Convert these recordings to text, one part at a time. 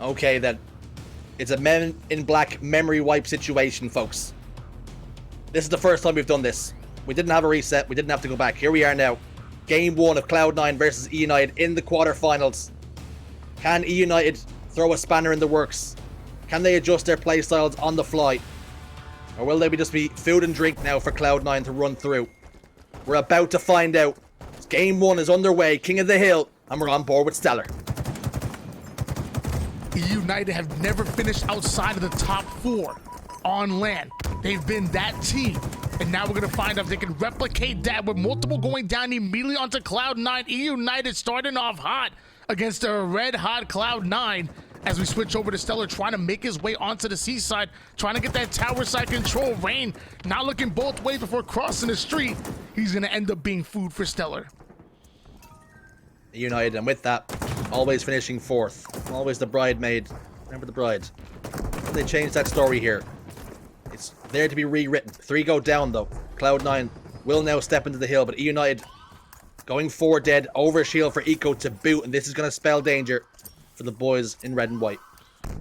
Okay, then. It's a Men in Black memory wipe situation, folks. This is the first time we've done this. We didn't have a reset. We didn't have to go back. Here we are now. Game 1 of Cloud9 versus eUnited in the quarterfinals. Can eUnited throw a spanner in the works? Can they adjust their playstyles on the fly? Or will they just be food and drink now for Cloud9 to run through? We're about to find out. Game 1 is underway. King of the Hill. And we're on board with StelluR. eUnited have never finished outside of the top 4 on LAN. They've been that team. And now we're going to find out if they can replicate that with multiple going down immediately onto Cloud9. eUnited starting off hot against a red-hot Cloud9 as we switch over to StelluR trying to make his way onto the seaside, trying to get that tower side control. Rayne not looking both ways before crossing the street. He's going to end up being food for StelluR. eUnited, and with that, always finishing 4th. Always the bridemaid. Remember the bride. They changed that story here. It's there to be rewritten. 3 go down, though. Cloud9 will now step into the hill, but eUnited going 4 dead, over shield for Eco to boot, and this is going to spell danger for the boys in red and white.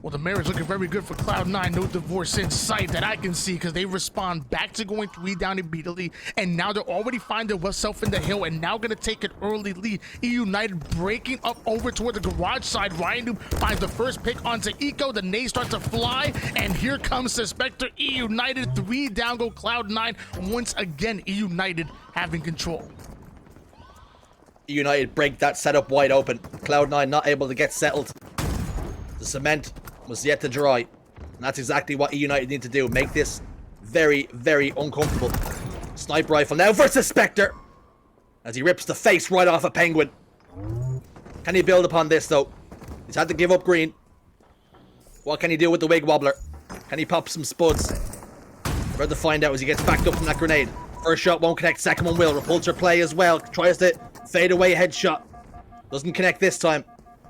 Well, the mirror is looking very good for Cloud9. No divorce in sight that I can see because they respond back to going 3 down immediately. And now they're already finding themselves in the hill and now going to take an early lead. eUnited breaking up over toward the garage side. RyaNoob finds the first pick onto Eco. The nades start to fly. And here comes Suspector. eUnited 3 down go Cloud9. Once again, eUnited having control. eUnited break that setup wide open. Cloud9 not able to get settled. The cement was yet to dry. And that's exactly what eUnited need to do. Make this very, very uncomfortable. Sniper rifle now for Suspector. As he rips the face right off a Pznguin. Can he build upon this, though? He's had to give up green. What can he do with the wig wobbler? Can he pop some spuds? We're about to find out as he gets backed up from that grenade. First shot won't connect. Second one will. Repulsor play as well. Tries to fade away headshot. Doesn't connect this time.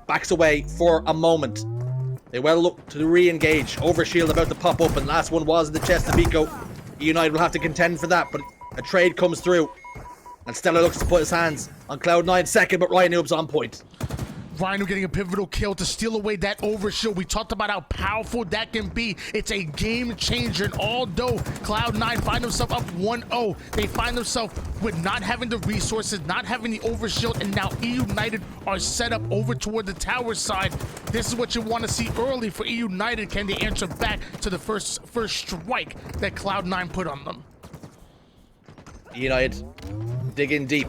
Backs away for a moment. They well look to re-engage. Overshield about to pop up, and last one was in the chest of Eco. eUnited will have to contend for that, but a trade comes through. And StelluR looks to put his hands on Cloud9 second, but RyaNoob's on point. RyaNoob getting a pivotal kill to steal away that overshield. We talked about how powerful that can be. It's a game changer. And although Cloud9 find themselves up 1-0, they find themselves with not having the resources, not having the overshield, and now eUnited are set up over toward the tower side. This is what you want to see early for eUnited. Can they answer back to the first strike that Cloud9 put on them? eUnited dig in deep.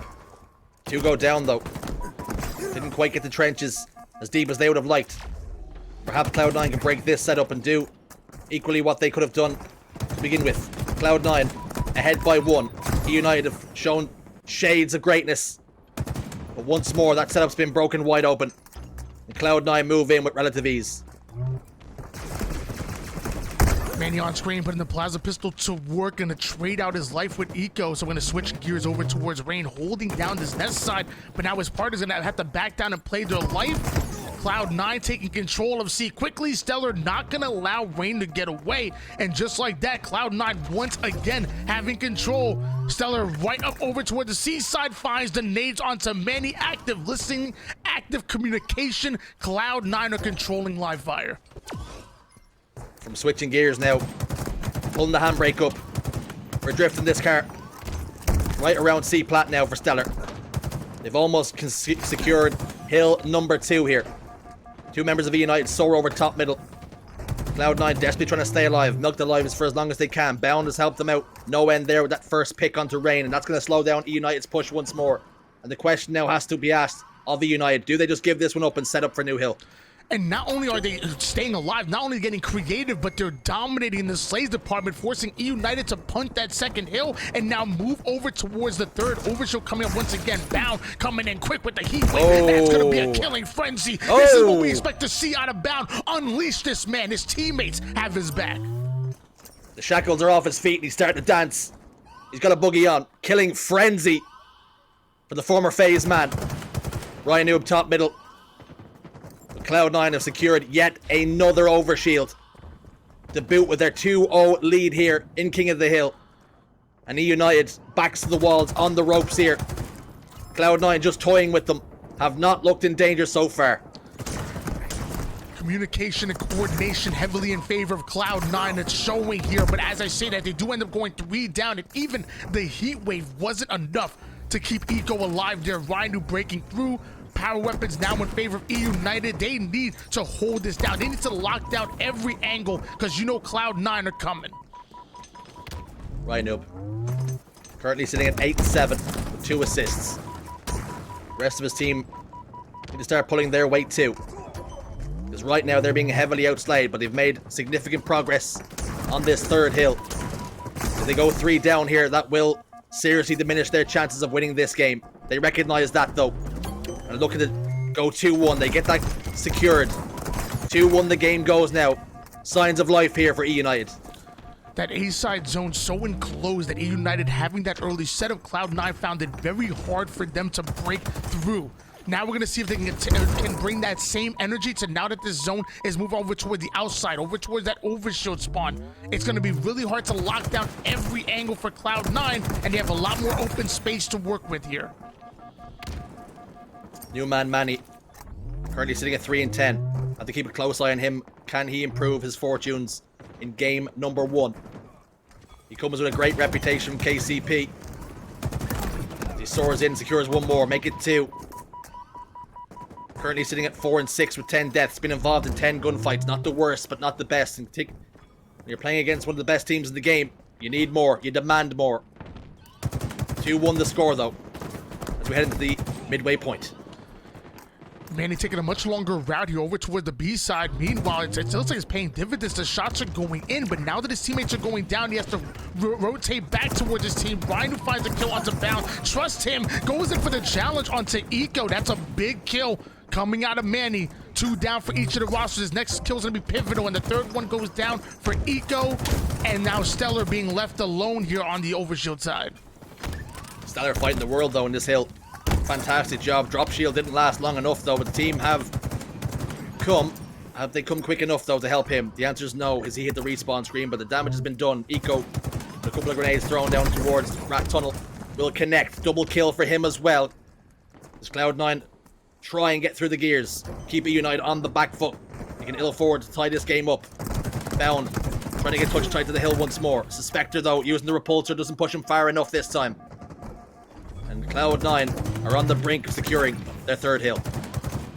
2 go down, though. Didn't quite get the trenches as deep as they would have liked. Perhaps Cloud9 can break this setup and do equally what they could have done to begin with. Cloud9 ahead by 1. eUnited have shown shades of greatness. But once more, that setup's been broken wide open. And Cloud9 move in with relative ease. Manny on screen putting the plasma pistol to work and to trade out his life with Eco. So we're going to switch gears over towards Rayne, holding down this nest side. But now his partner's going to have to back down and play their life. Cloud9 taking control of C quickly. StelluR not going to allow Rayne to get away. And just like that, Cloud9 once again having control. StelluR right up over toward the C side, finds the nades onto Manny. Active listening, active communication. Cloud9 are controlling live fire. From switching gears now, pulling the handbrake up. We're drifting this car right around C plat now for StelluR. They've almost secured hill number 2 here. 2 members of eUnited soar over top middle. Cloud9 desperately trying to stay alive, milk the lives for as long as they can. Bound has helped them out. No end there with that first pick onto Rayne, and that's going to slow down eUnited's push once more. And the question now has to be asked of eUnited: do they just give this one up and set up for New Hill? And not only are they staying alive, not only getting creative, but they're dominating in the slays department, forcing eUnited to punt that second hill and now move over towards the third. Overshield coming up once again. Bound coming in quick with the heat wave. That's going to be a killing frenzy. This is what we expect to see out of Bound. Unleash this man. His teammates have his back. The shackles are off his feet and he's starting to dance. He's got a boogie on. Killing frenzy for the former FaZe man. RyaNoob top middle. Cloud9 have secured yet another overshield to boot with their 2-0 lead here in King of the Hill. And eUnited backs to the walls on the ropes here. Cloud9 just toying with them. Have not looked in danger so far. communication and coordination heavily in favor of Cloud9. It's showing here, but as I say that, they do end up going 3 down, and even the heat wave wasn't enough to keep Eco alive there. RyaNoob breaking through. Power weapons now in favor of eUnited. They need to hold this down. They need to lock down every angle, because you know Cloud9 are coming. RyaNoob currently sitting at 8-7 with 2 assists. The rest of his team need to start pulling their weight too, because right now they're being heavily outslayed, but they've made significant progress on this third hill. If they go 3 down here, that will seriously diminish their chances of winning this game. They recognize that though, and looking to go 2-1. They get that secured. 2-1 the game goes now. Signs of life here for eUnited. That A-side zone so enclosed that eUnited, having that early setup, Cloud9 found it very hard for them to break through. Now we're going to see if they can bring that same energy to now that this zone is moved over toward the outside, over towards that overshield spawn. It's going to be really hard to lock down every angle for Cloud9, and they have a lot more open space to work with here. New man Manny, currently sitting at 3-10. Have to keep a close eye on him. Can he improve his fortunes in game number 1? He comes with a great reputation from KCP. He soars in, secures 1 more, make it 2. Currently sitting at 4-6 with 10 deaths. Been involved in 10 gunfights. Not the worst, but not the best. And when you're playing against one of the best teams in the game, you need more. You demand more. 2-1 the score, though, as we head into the midway point. Manny taking a much longer route here over toward the B side. Meanwhile, it looks like it's paying dividends. The shots are going in, but now that his teammates are going down, he has to rotate back towards his team. RyaNoob finds a kill onto Bound. Trust him. Goes in for the challenge onto Eco. That's a big kill coming out of Manny. 2 down for each of the rosters. His next kill is going to be pivotal, and the third one goes down for Eco. And now StelluR being left alone here on the overshield side. StelluR fighting the world, though, in this hill. Fantastic job. Drop shield didn't last long enough, though, but the team have they come quick enough, though, to help him? The answer is no, as he hit the respawn screen, but the damage has been done. Eco, a couple of grenades thrown down towards Rat Tunnel, will connect. Double kill for him as well. As Cloud9 try and get through the gears. Keep eUnited on the back foot. They can ill afford to tie this game up. Bound, trying to get touch tight to the hill once more. Suspector, though, using the repulsor, doesn't push him far enough this time. And Cloud9 are on the brink of securing their third hill.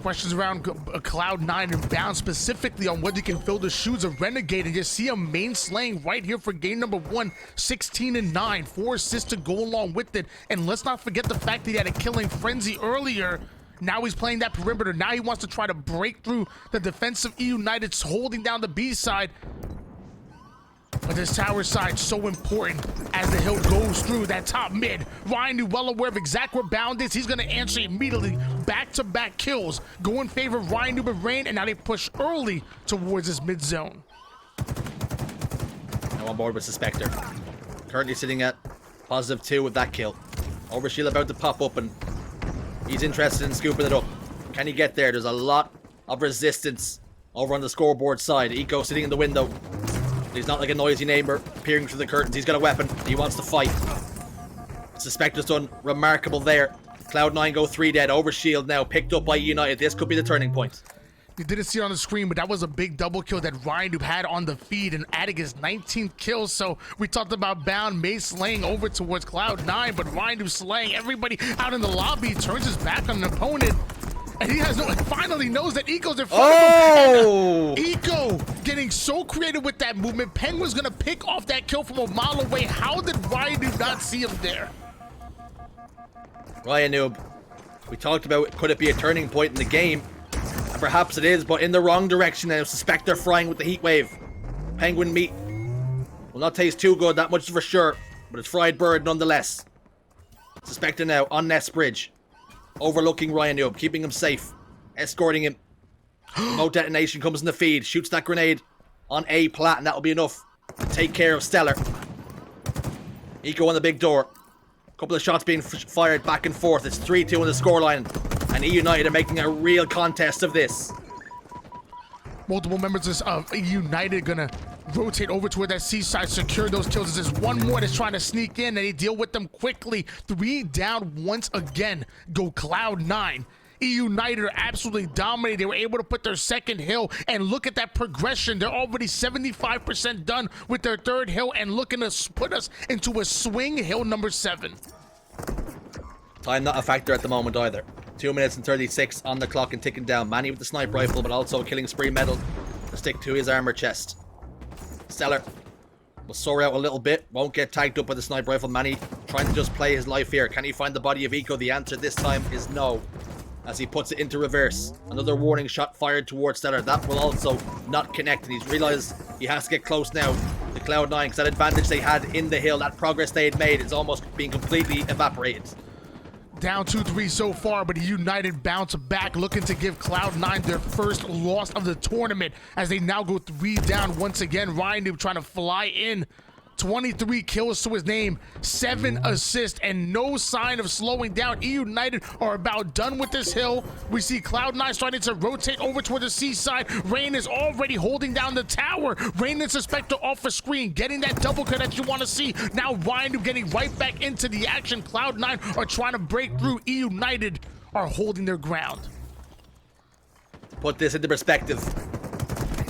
Questions around Cloud9 and Bound, specifically on whether he can fill the shoes of Renegade, and just see him main slaying right here for game number 1, 16-9, 4 assists to go along with it. And let's not forget the fact that he had a killing frenzy earlier. Now he's playing that perimeter. Now he wants to try to break through the defensive eUnited's holding down the B side. But this tower side so important as the hill goes through that top mid. RyaNoob well aware of exactly where Bound is. He's going to answer immediately. Back-to-back kills go in favor of RyaNoob and Rayne, and now they push early towards this mid zone. Now on board with Suspector. Currently sitting at +2 with that kill. Overshield about to pop up, and he's interested in scooping it up. Can he get there? There's a lot of resistance over on the scoreboard side. Eco sitting in the window. He's not like a noisy neighbor peering through the curtains. He's got a weapon. He wants to fight. Suspector's done remarkable there. Cloud9 go 3 dead. Overshield now picked up by eUnited. This could be the turning point. You didn't see it on the screen, but that was a big double kill that RyaNoob had on the feed, and adding his 19th kills. So we talked about Bound Mace slaying over towards Cloud9, but RyaNoob slaying everybody out in the lobby. Turns his back on an opponent. And he finally knows that Eco's in front of him. And Eco getting so creative with that movement. Pznguin's gonna pick off that kill from a mile away. How did RyaNoob not see him there? RyaNoob, we talked about, could it be a turning point in the game? And perhaps it is, but in the wrong direction now. Suspector frying with the heat wave. Pznguin meat will not taste too good, that much for sure, but it's fried bird nonetheless. Suspector now on Nest Bridge. Overlooking RyaNoob, keeping him safe, escorting him. Remote detonation comes in the feed, shoots that grenade on A plat, and that'll be enough to take care of StelluR. Eco on the big door. A couple of shots being fired back and forth. It's 3-2 on the scoreline, and eUnited are making a real contest of this. Multiple members of eUnited gonna rotate over toward that seaside, secure those kills. There's one more that's trying to sneak in, and they deal with them quickly. 3 down once again go Cloud9. eUnited are absolutely dominating. They were able to put their second hill, and look at that progression. They're already 75% done with their third hill and looking to put us into a swing hill number 7. Time not a factor at the moment either. 2 minutes and 36 on the clock and ticking down. Manny with the sniper rifle, but also a killing spree medal to stick to his armor chest. StelluR will soar out a little bit. Won't get tagged up by the sniper rifle. Manny trying to just play his life here. Can he find the body of Eco? The answer this time is no, as he puts it into reverse. Another warning shot fired towards StelluR. That will also not connect, and he's realized he has to get close now to Cloud9, because that advantage they had in the hill, that progress they had made, is almost being completely evaporated. Down 2-3 so far, but eUnited bounce back, looking to give Cloud9 their first loss of the tournament as they now go 3 down once again. RyaNoob trying to fly in. 23 kills to his name, 7 assists, and no sign of slowing down. eUnited are about done with this hill. We see Cloud9 starting to rotate over toward the seaside. Rayne is already holding down the tower. Rayne and Suspector off a screen, getting that double kill that you want to see. Now RyaNoob getting right back into the action. Cloud9 are trying to break through. eUnited are holding their ground. Put this into perspective.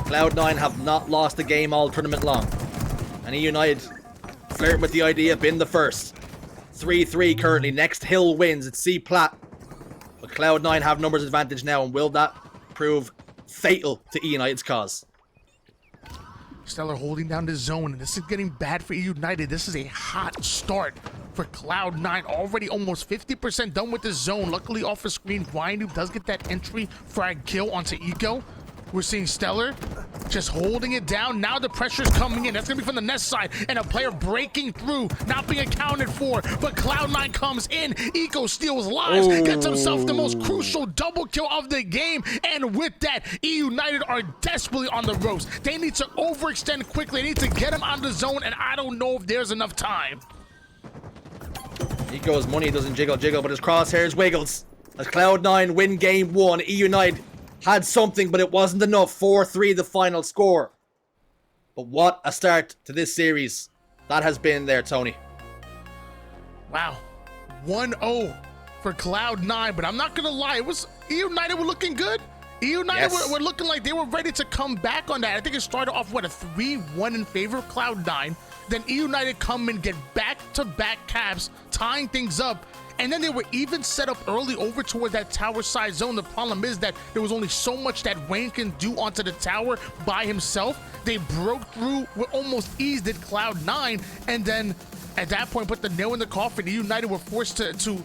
Cloud9 have not lost a game all tournament long. And eUnited flirting with the idea of being the first. 3-3 currently. Next hill wins. It's C plat. But Cloud9 have numbers advantage now, and will that prove fatal to eUnited's cause? StelluR holding down the zone, and this is getting bad for eUnited. This is a hot start for Cloud9. Already almost 50% done with the zone. Luckily off the screen, RyaNoob does get that entry frag kill onto Eco. We're seeing StelluR just holding it down. Now the pressure's coming in. That's going to be from the nest side. And a player breaking through, not being accounted for. But Cloud9 comes in. Eco steals lives, gets himself the most crucial double kill of the game. And with that, eUnited are desperately on the ropes. They need to overextend quickly. They need to get him out of the zone, and I don't know if there's enough time. Eco's money doesn't jiggle, but his crosshairs wiggles. As Cloud9 win game 1, eUnited had something, but it wasn't enough. 4-3 the final score. But what a start to this series that has been there, Tony. Wow. 1-0 for Cloud9, but I'm not going to lie. It was eUnited were looking good. eUnited were looking like they were ready to come back on that. I think it started off, what, a 3-1 in favor of Cloud9. Then eUnited come and get back-to-back caps, tying things up. And then they were even set up early over toward that tower side zone. The problem is that there was only so much that Rayne can do onto the tower by himself. They broke through with almost ease, did Cloud9, and then at that point put the nail in the coffin. eUnited were forced to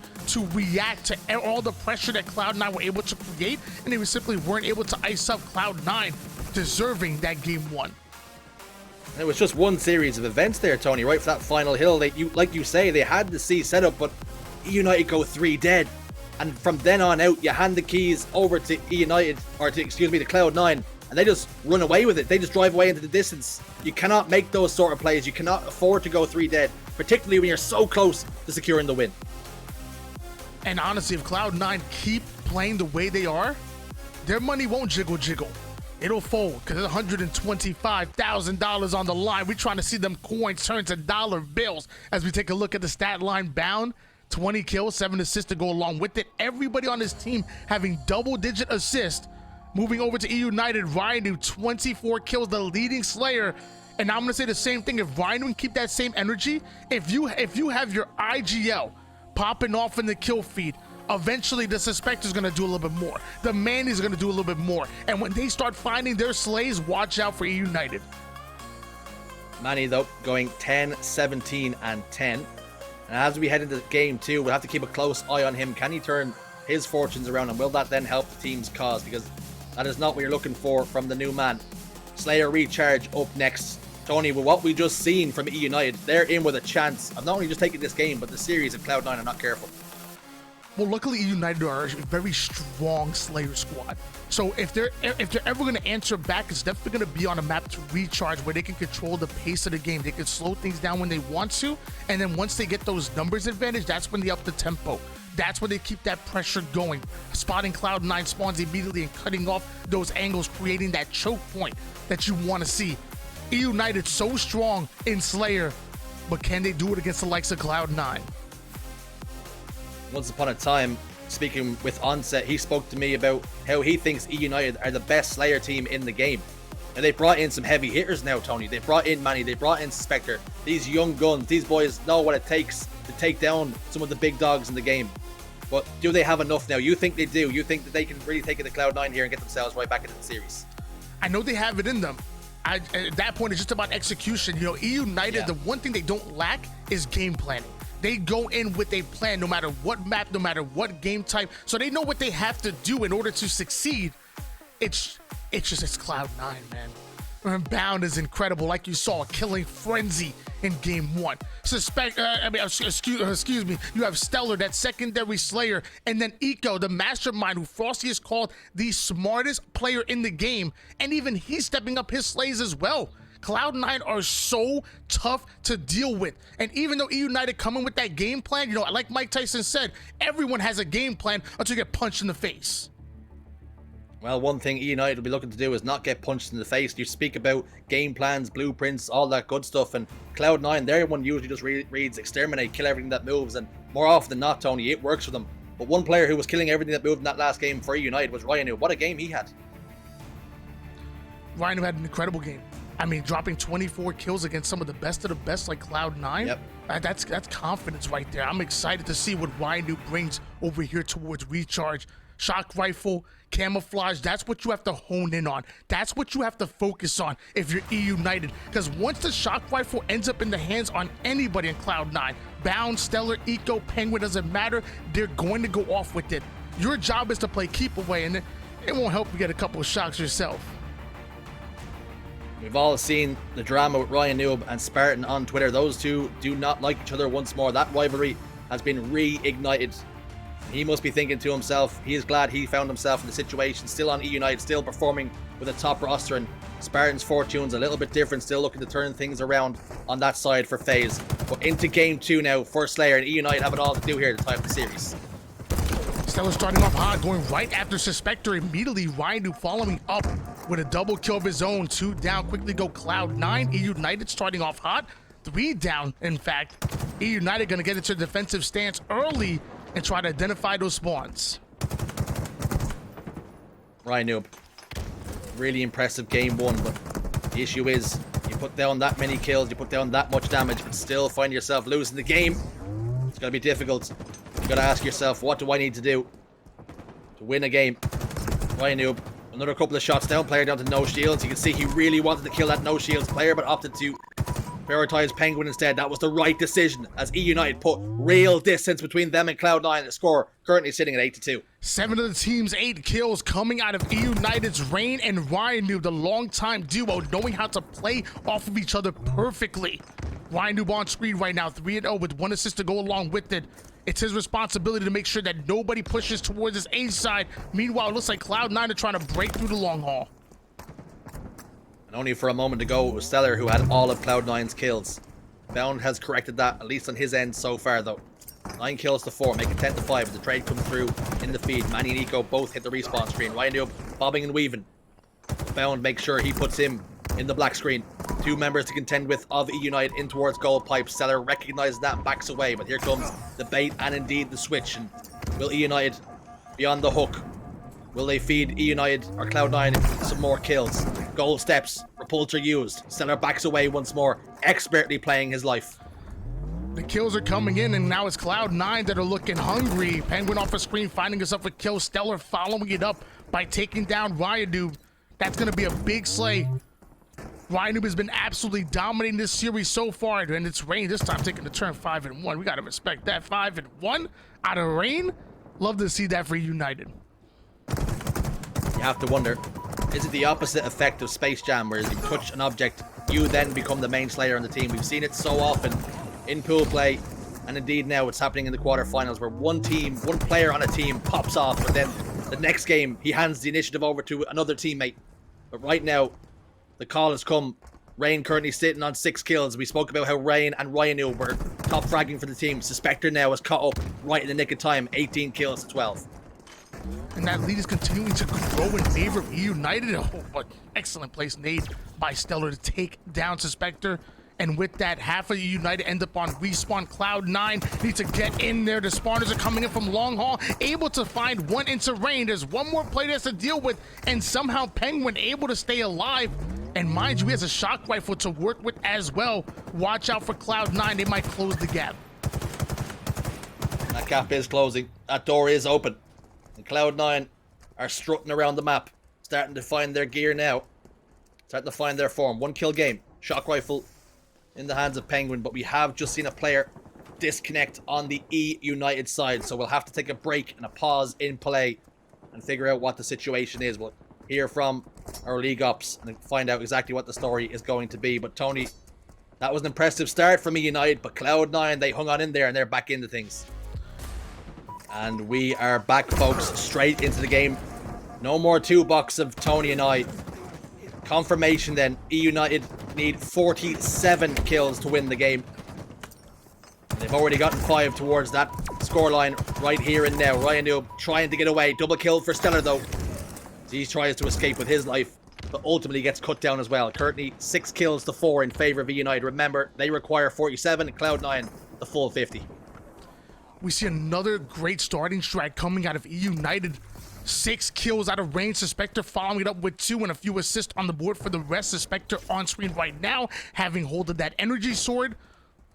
react to all the pressure that Cloud9 were able to create, and they simply weren't able to ice up Cloud9, deserving that game 1. And it was just one series of events there, Tony, right for that final hill. Like you say, they had the C set up, but eUnited go 3 dead, and from then on out you hand the keys over to eUnited, or to, excuse me, to Cloud9, and they just run away with it. They just drive away into the distance. You cannot make those sort of plays. You cannot afford to go 3 dead, particularly when you're so close to securing the win. And honestly, if Cloud9 keep playing the way they are, their money won't jiggle. It'll fold, because there's $125,000 on the line. We're trying to see them coins turn to dollar bills as we take a look at the stat line bound. 20 kills, 7 assists to go along with it. Everybody on this team having double-digit assists. Moving over to eUnited, RyaNoob, 24 kills, the leading Slayer. And I'm going to say the same thing. If RyaNoob can keep that same energy, if you have your IGL popping off in the kill feed, eventually the Suspector is going to do a little bit more. The Manny is going to do a little bit more. And when they start finding their slays, watch out for eUnited. Manny, though, going 10, 17, and 10. And as we head into game 2, we'll have to keep a close eye on him. Can he turn his fortunes around, and will that then help the team's cause? Because that is not what you're looking for from the new man. StelluR recharge up next. Tony, with what we just seen from eUnited, they're in with a chance of not only just taking this game, but the series if Cloud9 are not careful. Well, luckily eUnited are a very strong Slayer squad. So if they're ever going to answer back, it's definitely going to be on a map to recharge where they can control the pace of the game. They can slow things down when they want to, and then once they get those numbers advantage, that's when they up the tempo. That's when they keep that pressure going. Spotting Cloud9 spawns immediately and cutting off those angles, creating that choke point that you want to see. eUnited so strong in Slayer, but can they do it against the likes of Cloud9? Once upon a time, speaking with Onset, he spoke to me about how he thinks eUnited are the best Slayer team in the game. And they brought in some heavy hitters now, Tony. They brought in Manny, they brought in Suspector. These young guns, these boys know what it takes to take down some of the big dogs in the game. But do they have enough now? You think they do? You think that they can really take it to Cloud9 here and get themselves right back into the series? I know they have it in them. At that point, it's just about execution. You know, eUnited, the one thing they don't lack is game planning. They go in with a plan no matter what map, no matter what game type. So they know what they have to do in order to succeed. It's Cloud9, man. Bound is incredible, like you saw, a killing frenzy in game 1. Excuse me, you have StelluR, that secondary slayer, and then Eco, the mastermind who Frosty has called the smartest player in the game, and even he's stepping up his slays as well. Cloud9 are so tough to deal with, and even though eUnited coming with that game plan, you know, like Mike Tyson said, everyone has a game plan until you get punched in the face. Well, one thing eUnited will be looking to do is not get punched in the face. You speak about game plans, blueprints, all that good stuff, and Cloud9, their one usually just reads exterminate, kill everything that moves, and more often than not, Tony, it works for them. But one player who was killing everything that moved in that last game for eUnited was RyaNoob. What a game he had. RyaNoob had an incredible game. I mean, dropping 24 kills against some of the best like Cloud9. Yep. That's confidence right there. I'm excited to see what RyaNoob brings over here towards Recharge. Shock rifle, camouflage, that's what you have to hone in on. That's what you have to focus on if you're eUnited. Because once the shock rifle ends up in the hands on anybody in Cloud9, Bound, StelluR, Eco, Pznguin, doesn't matter, they're going to go off with it. Your job is to play keep away, and it won't help you get a couple of shots yourself. We've all seen the drama with RyaNoob and Spartan on Twitter. Those two do not like each other once more. That rivalry has been reignited. He must be thinking to himself, he is glad he found himself in the situation, still on eUnited, still performing with a top roster, and Spartan's fortune's a little bit different, still looking to turn things around on that side for FaZe. But into game 2 now for Slayer, and eUnited have it all to do here to tie up the series. StelluR starting off hot, going right after Suspector. Immediately, RyaNoob following up with a double kill of his own. 2 down, quickly go Cloud9. eUnited starting off hot. 3 down, in fact. eUnited going to get into a defensive stance early and try to identify those spawns. RyaNoob, really impressive game 1, but the issue is you put down that many kills, you put down that much damage, but still find yourself losing the game. It's going to be difficult. You got to ask yourself, what do I need to do to win a game? RyaNoob, another couple of shots down, player down to no shields. You can see he really wanted to kill that no shields player, but opted to prioritize Pznguin instead. That was the right decision, as eUnited put real distance between them and Cloud9. The score currently sitting at 8-2. 7 of the team's 8 kills coming out of eUnited's Rayne and RyaNoob, the longtime duo, knowing how to play off of each other perfectly. RyaNoob on screen right now, 3-0 with 1 assist to go along with it. It's his responsibility to make sure that nobody pushes towards his A side. Meanwhile, it looks like Cloud9 are trying to break through the long haul. And only for a moment ago, it was StelluR who had all of Cloud9's kills. Bound has corrected that, at least on his end so far, though. 9 kills to 4, make it 10-5 as the trade comes through in the feed. Manny and Eco both hit the respawn screen. RyaNoob bobbing and weaving. Bound makes sure he puts him in the black screen. 2 members to contend with of eUnited in towards gold pipe. StelluR recognizes that and backs away, but here comes the bait and indeed the switch. And will eUnited be on the hook? Will they feed eUnited or Cloud9 some more kills? Gold steps, repulsor used. StelluR backs away once more, expertly playing his life. The kills are coming in, and now it's Cloud9 that are looking hungry. Pznguin off a screen, finding himself a kill. StelluR following it up by taking down RyaNoob. That's going to be a big slay. RyaNoob has been absolutely dominating this series so far, and it's Rayne this time taking the turn 5-1. We got to respect that. 5-1 out of Rayne. Love to see that for eUnited. You have to wonder, is it the opposite effect of Space Jam, where as you touch an object, you then become the main slayer on the team? We've seen it so often in pool play, and indeed now it's happening in the quarterfinals, where one player on a team pops off, but then the next game he hands the initiative over to another teammate. But right now, the call has come. Rayne currently sitting on 6 kills. We spoke about how Rayne and RyaNoob were top fragging for the team. Suspector now has caught up right in the nick of time, 18 kills to 12. And that lead is continuing to grow in favor of eUnited. Oh, but excellent place made by StelluR to take down Suspector. And with that, half of eUnited end up on respawn. Cloud9 need to get in there. The spawners are coming in from long haul, able to find one into Rayne. There's one more player has to deal with, and somehow Pznguin able to stay alive. And mind you, he has a shock rifle to work with as well. Watch out for Cloud9. They might close the gap. That gap is closing. That door is open. And Cloud9 are strutting around the map, starting to find their gear now. Starting to find their form. 1 kill game. Shock rifle in the hands of Pznguin, but we have just seen a player disconnect on the eUnited side, so we'll have to take a break and a pause in play and figure out what the situation is. We'll hear from our league ops and find out exactly what the story is going to be. But Tony, that was an impressive start from eUnited, but Cloud9, they hung on in there and they're back into things. And we are back, folks, straight into the game. No more 2 box of Tony and I. Confirmation then, eUnited need 47 kills to win the game. And they've already gotten 5 towards that scoreline right here and now. RyaNoob trying to get away. Double kill for StelluR though. He tries to escape with his life, but ultimately gets cut down as well. Currently 6 kills to 4 in favor of eUnited. Remember, they require 47, Cloud9 the full 50. We see another great starting strike coming out of eUnited. 6 kills out of Rayne. Suspector following it up with 2 and a few assists on the board for the rest. Suspector on screen right now, having hold of that energy sword.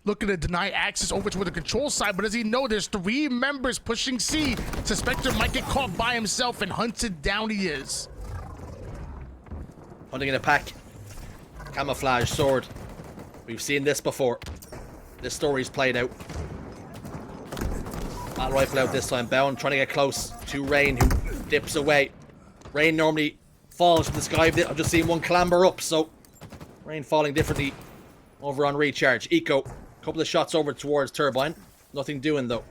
Looking to deny access over to the control side, but as you know, there's 3 members pushing C. Suspector might get caught by himself, and hunted down he is. Hunting in a pack. Camouflage sword. We've seen this before. This story's played out. Battle rifle out this time. Bound trying to get close to Rayne, who dips away. Rayne normally falls from the sky. I've just seen one clamber up, so Rayne falling differently over on recharge. Eco, a couple of shots over towards Turbine. Nothing doing though.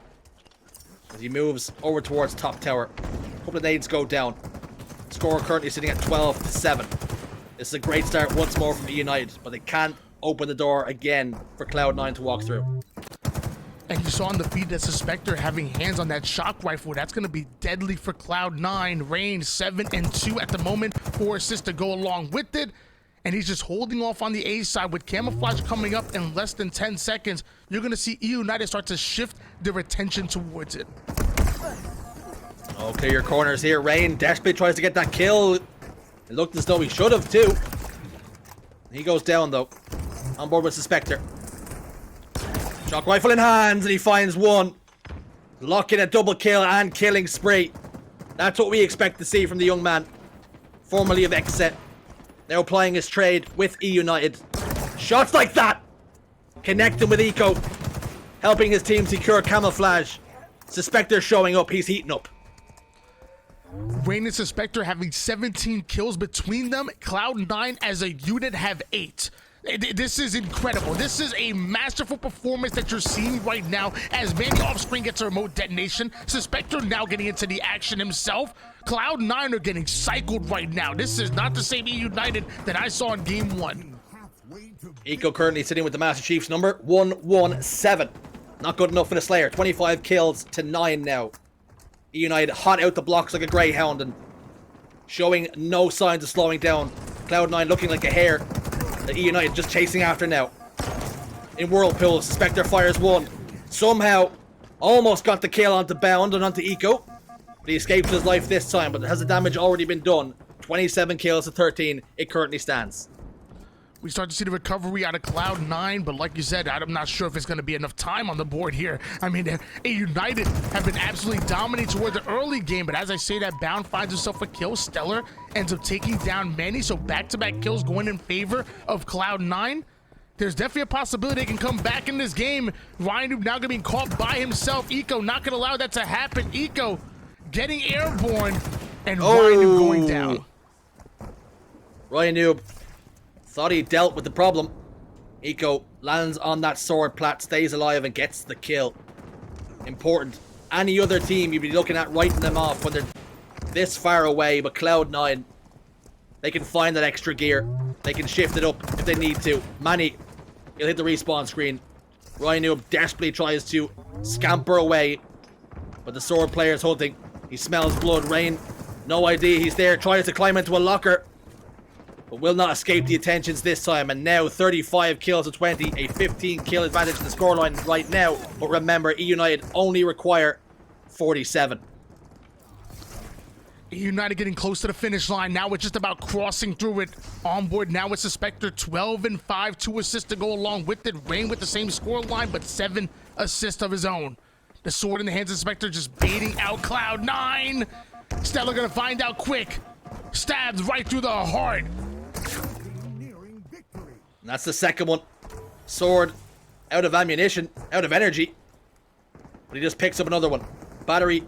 As he moves over towards top tower. A couple of nades go down. Score currently sitting at 12-7. This is a great start once more from eUnited, but they can't open the door again for Cloud9 to walk through. And you saw on the feed that Suspector having hands on that shock rifle. That's going to be deadly for Cloud9. Rayne 7 and 2 at the moment. 4 assists to go along with it. And he's just holding off on the A side with camouflage coming up in less than 10 seconds. You're going to see eUnited start to shift their attention towards it. Okay, your corners here. Rayne desperately tries to get that kill. It looked as though he should have too. He goes down though. On board with Suspector. Shock rifle in hands, and he finds one. Locking a double kill and killing spree. That's what we expect to see from the young man, formerly of XSET. Now playing his trade with eUnited. Shots like that! Connecting with Eco. Helping his team secure camouflage. Suspector showing up, he's heating up. Rayne and Suspector having 17 kills between them. Cloud9 as a unit have 8. This is incredible. This is a masterful performance that you're seeing right now as Manny off screen gets a remote detonation. Suspector now getting into the action himself. Cloud9 are getting cycled right now. This is not the same eUnited that I saw in game 1. Eco currently sitting with the Master Chief's number 117. Not good enough for the Slayer. 25 kills to 9 now. eUnited hot out the blocks like a greyhound and showing no signs of slowing down. Cloud9 looking like a hare. The eUnited just chasing after now. In Whirlpool, Suspector fires one. Somehow, almost got the kill onto Bound and onto Eco. But he escapes his life this time, but has the damage already been done? 27 kills to 13, it currently stands. We start to see the recovery out of Cloud9, but like you said, I'm not sure if it's going to be enough time on the board here. I mean, eUnited have been absolutely dominating toward the early game, but as I say that, Bound finds himself a kill. StelluR ends up taking down Manny, so back-to-back kills going in favor of Cloud9. There's definitely a possibility they can come back in this game. RyaNoob now going to be caught by himself. Eco not going to allow that to happen. Eco getting airborne, and RyaNoob going down. RyaNoob thought he dealt with the problem. Eco lands on that sword plat, stays alive, and gets the kill. Important. Any other team, you'd be looking at writing them off when they're this far away, but Cloud9, they can find that extra gear. They can shift it up if they need to. Manny, he'll hit the respawn screen. RyaNoob desperately tries to scamper away, but the sword player's hunting. He smells blood. Rayne, no idea he's there, tries to climb into a locker. but will not escape the attentions this time. And now 35 kills to 20, a 15 kill advantage to the scoreline right now. But remember, eUnited only require 47. eUnited getting close to the finish line. Now it's just about crossing through it. On board now with Suspector, 12 and 5, 2 assists to go along with it. Rayne with the same score line, but 7 assists of his own. The sword in the hands of Suspector just baiting out Cloud9. StelluR gonna find out quick. Stabs right through the heart. And that's the second one. Sword out of ammunition, out of energy. But he just picks up another one. Battery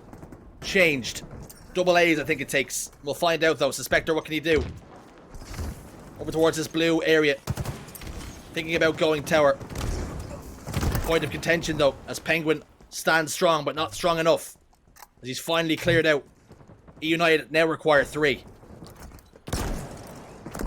changed. Double A's, I think it takes. We'll find out, though. Suspector, what can he do? Over towards this blue area. Thinking about going tower. Point of contention, though, as Pznguin stands strong, but not strong enough. As he's finally cleared out. eUnited now require 3.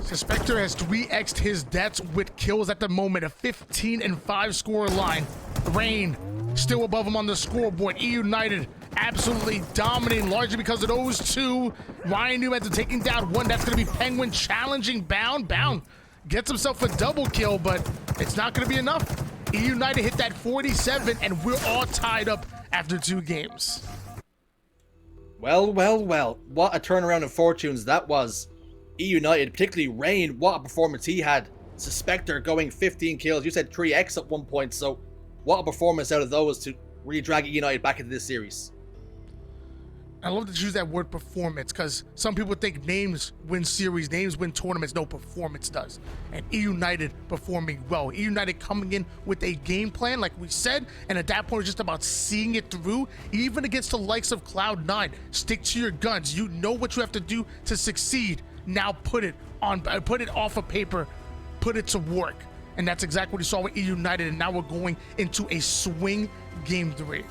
Suspector has 3x'd his deaths with kills at the moment. A 15 and 5 score line. Rayne still above him on the scoreboard. eUnited absolutely dominating, largely because of those two. RyaNoob ends up taking down one. That's going to be Pznguin challenging Bound. Bound gets himself a double kill, but it's not going to be enough. eUnited hit that 47, and we're all tied up after 2 games. Well, well, well. What a turnaround in fortunes that was. eUnited, particularly Rayne, what a performance he had. Suspector going 15 kills. You said 3x at one point, so what a performance out of those to really drag eUnited back into this series. I love to use that word performance because some people think names win series, names win tournaments. No, performance does. And eUnited performing well. eUnited coming in with a game plan, like we said, and at that point, it's just about seeing it through, even against the likes of Cloud9. Stick to your guns. You know what you have to do to succeed. Now put it off of paper, put it to work. And that's exactly what we saw with eUnited, and now we're going into a swing game 3.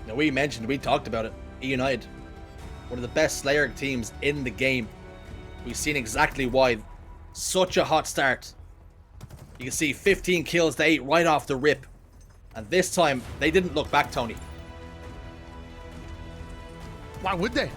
Now, we talked about it. eUnited, one of the best Slayer teams in the game. We've seen exactly why. Such a hot start. You can see 15 kills to 8 right off the rip. And this time, they didn't look back, Tony. Why would they?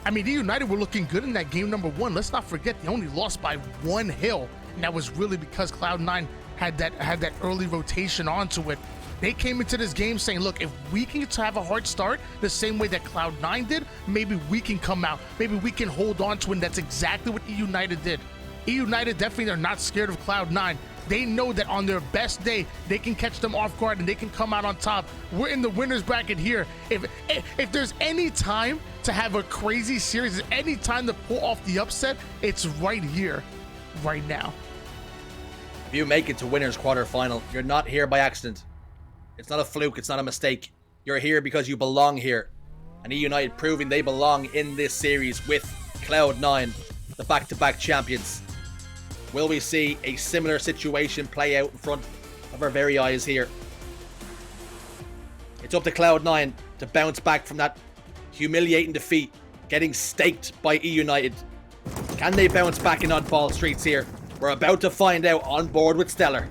I mean, eUnited were looking good in that game number 1. Let's not forget they only lost by 1 hill. And that was really because Cloud9 had that early rotation onto it. They came into this game saying, look, if we can have a hard start the same way that Cloud9 did, maybe we can come out. Maybe we can hold on to it, and that's exactly what eUnited did. eUnited definitely are not scared of Cloud9. They know that on their best day, they can catch them off guard and they can come out on top. We're in the winner's bracket here. If there's any time to have a crazy series, any time to pull off the upset, it's right here, right now. If you make it to winner's quarterfinal, you're not here by accident. It's not a fluke, it's not a mistake. You're here because you belong here. And eUnited proving they belong in this series with Cloud9, the back-to-back champions. Will we see a similar situation play out in front of our very eyes here? It's up to Cloud9 to bounce back from that humiliating defeat, getting staked by eUnited. Can they bounce back in Oddball Streets here? We're about to find out on board with StelluR.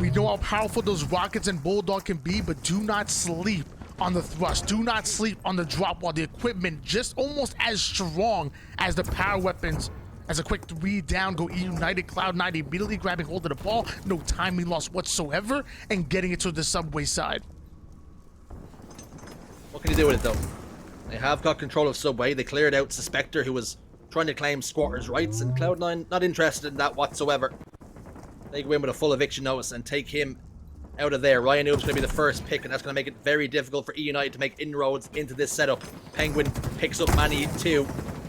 We know how powerful those rockets and Bulldog can be, but do not sleep on the thrust. Do not sleep on the drop while the equipment just almost as strong as the power weapons. As a quick 3 down go eUnited, Cloud9 immediately grabbing hold of the ball. No timing loss whatsoever and getting it to the subway side. What can you do with it though? They have got control of subway. They cleared out Suspector, who was trying to claim squatters' rights, and Cloud9 not interested in that whatsoever. They go in with a full eviction notice and take him out of there. RyaNoob's going to be the first pick, and that's going to make it very difficult for eUnited to make inroads into this setup. Pznguin picks up Manny too.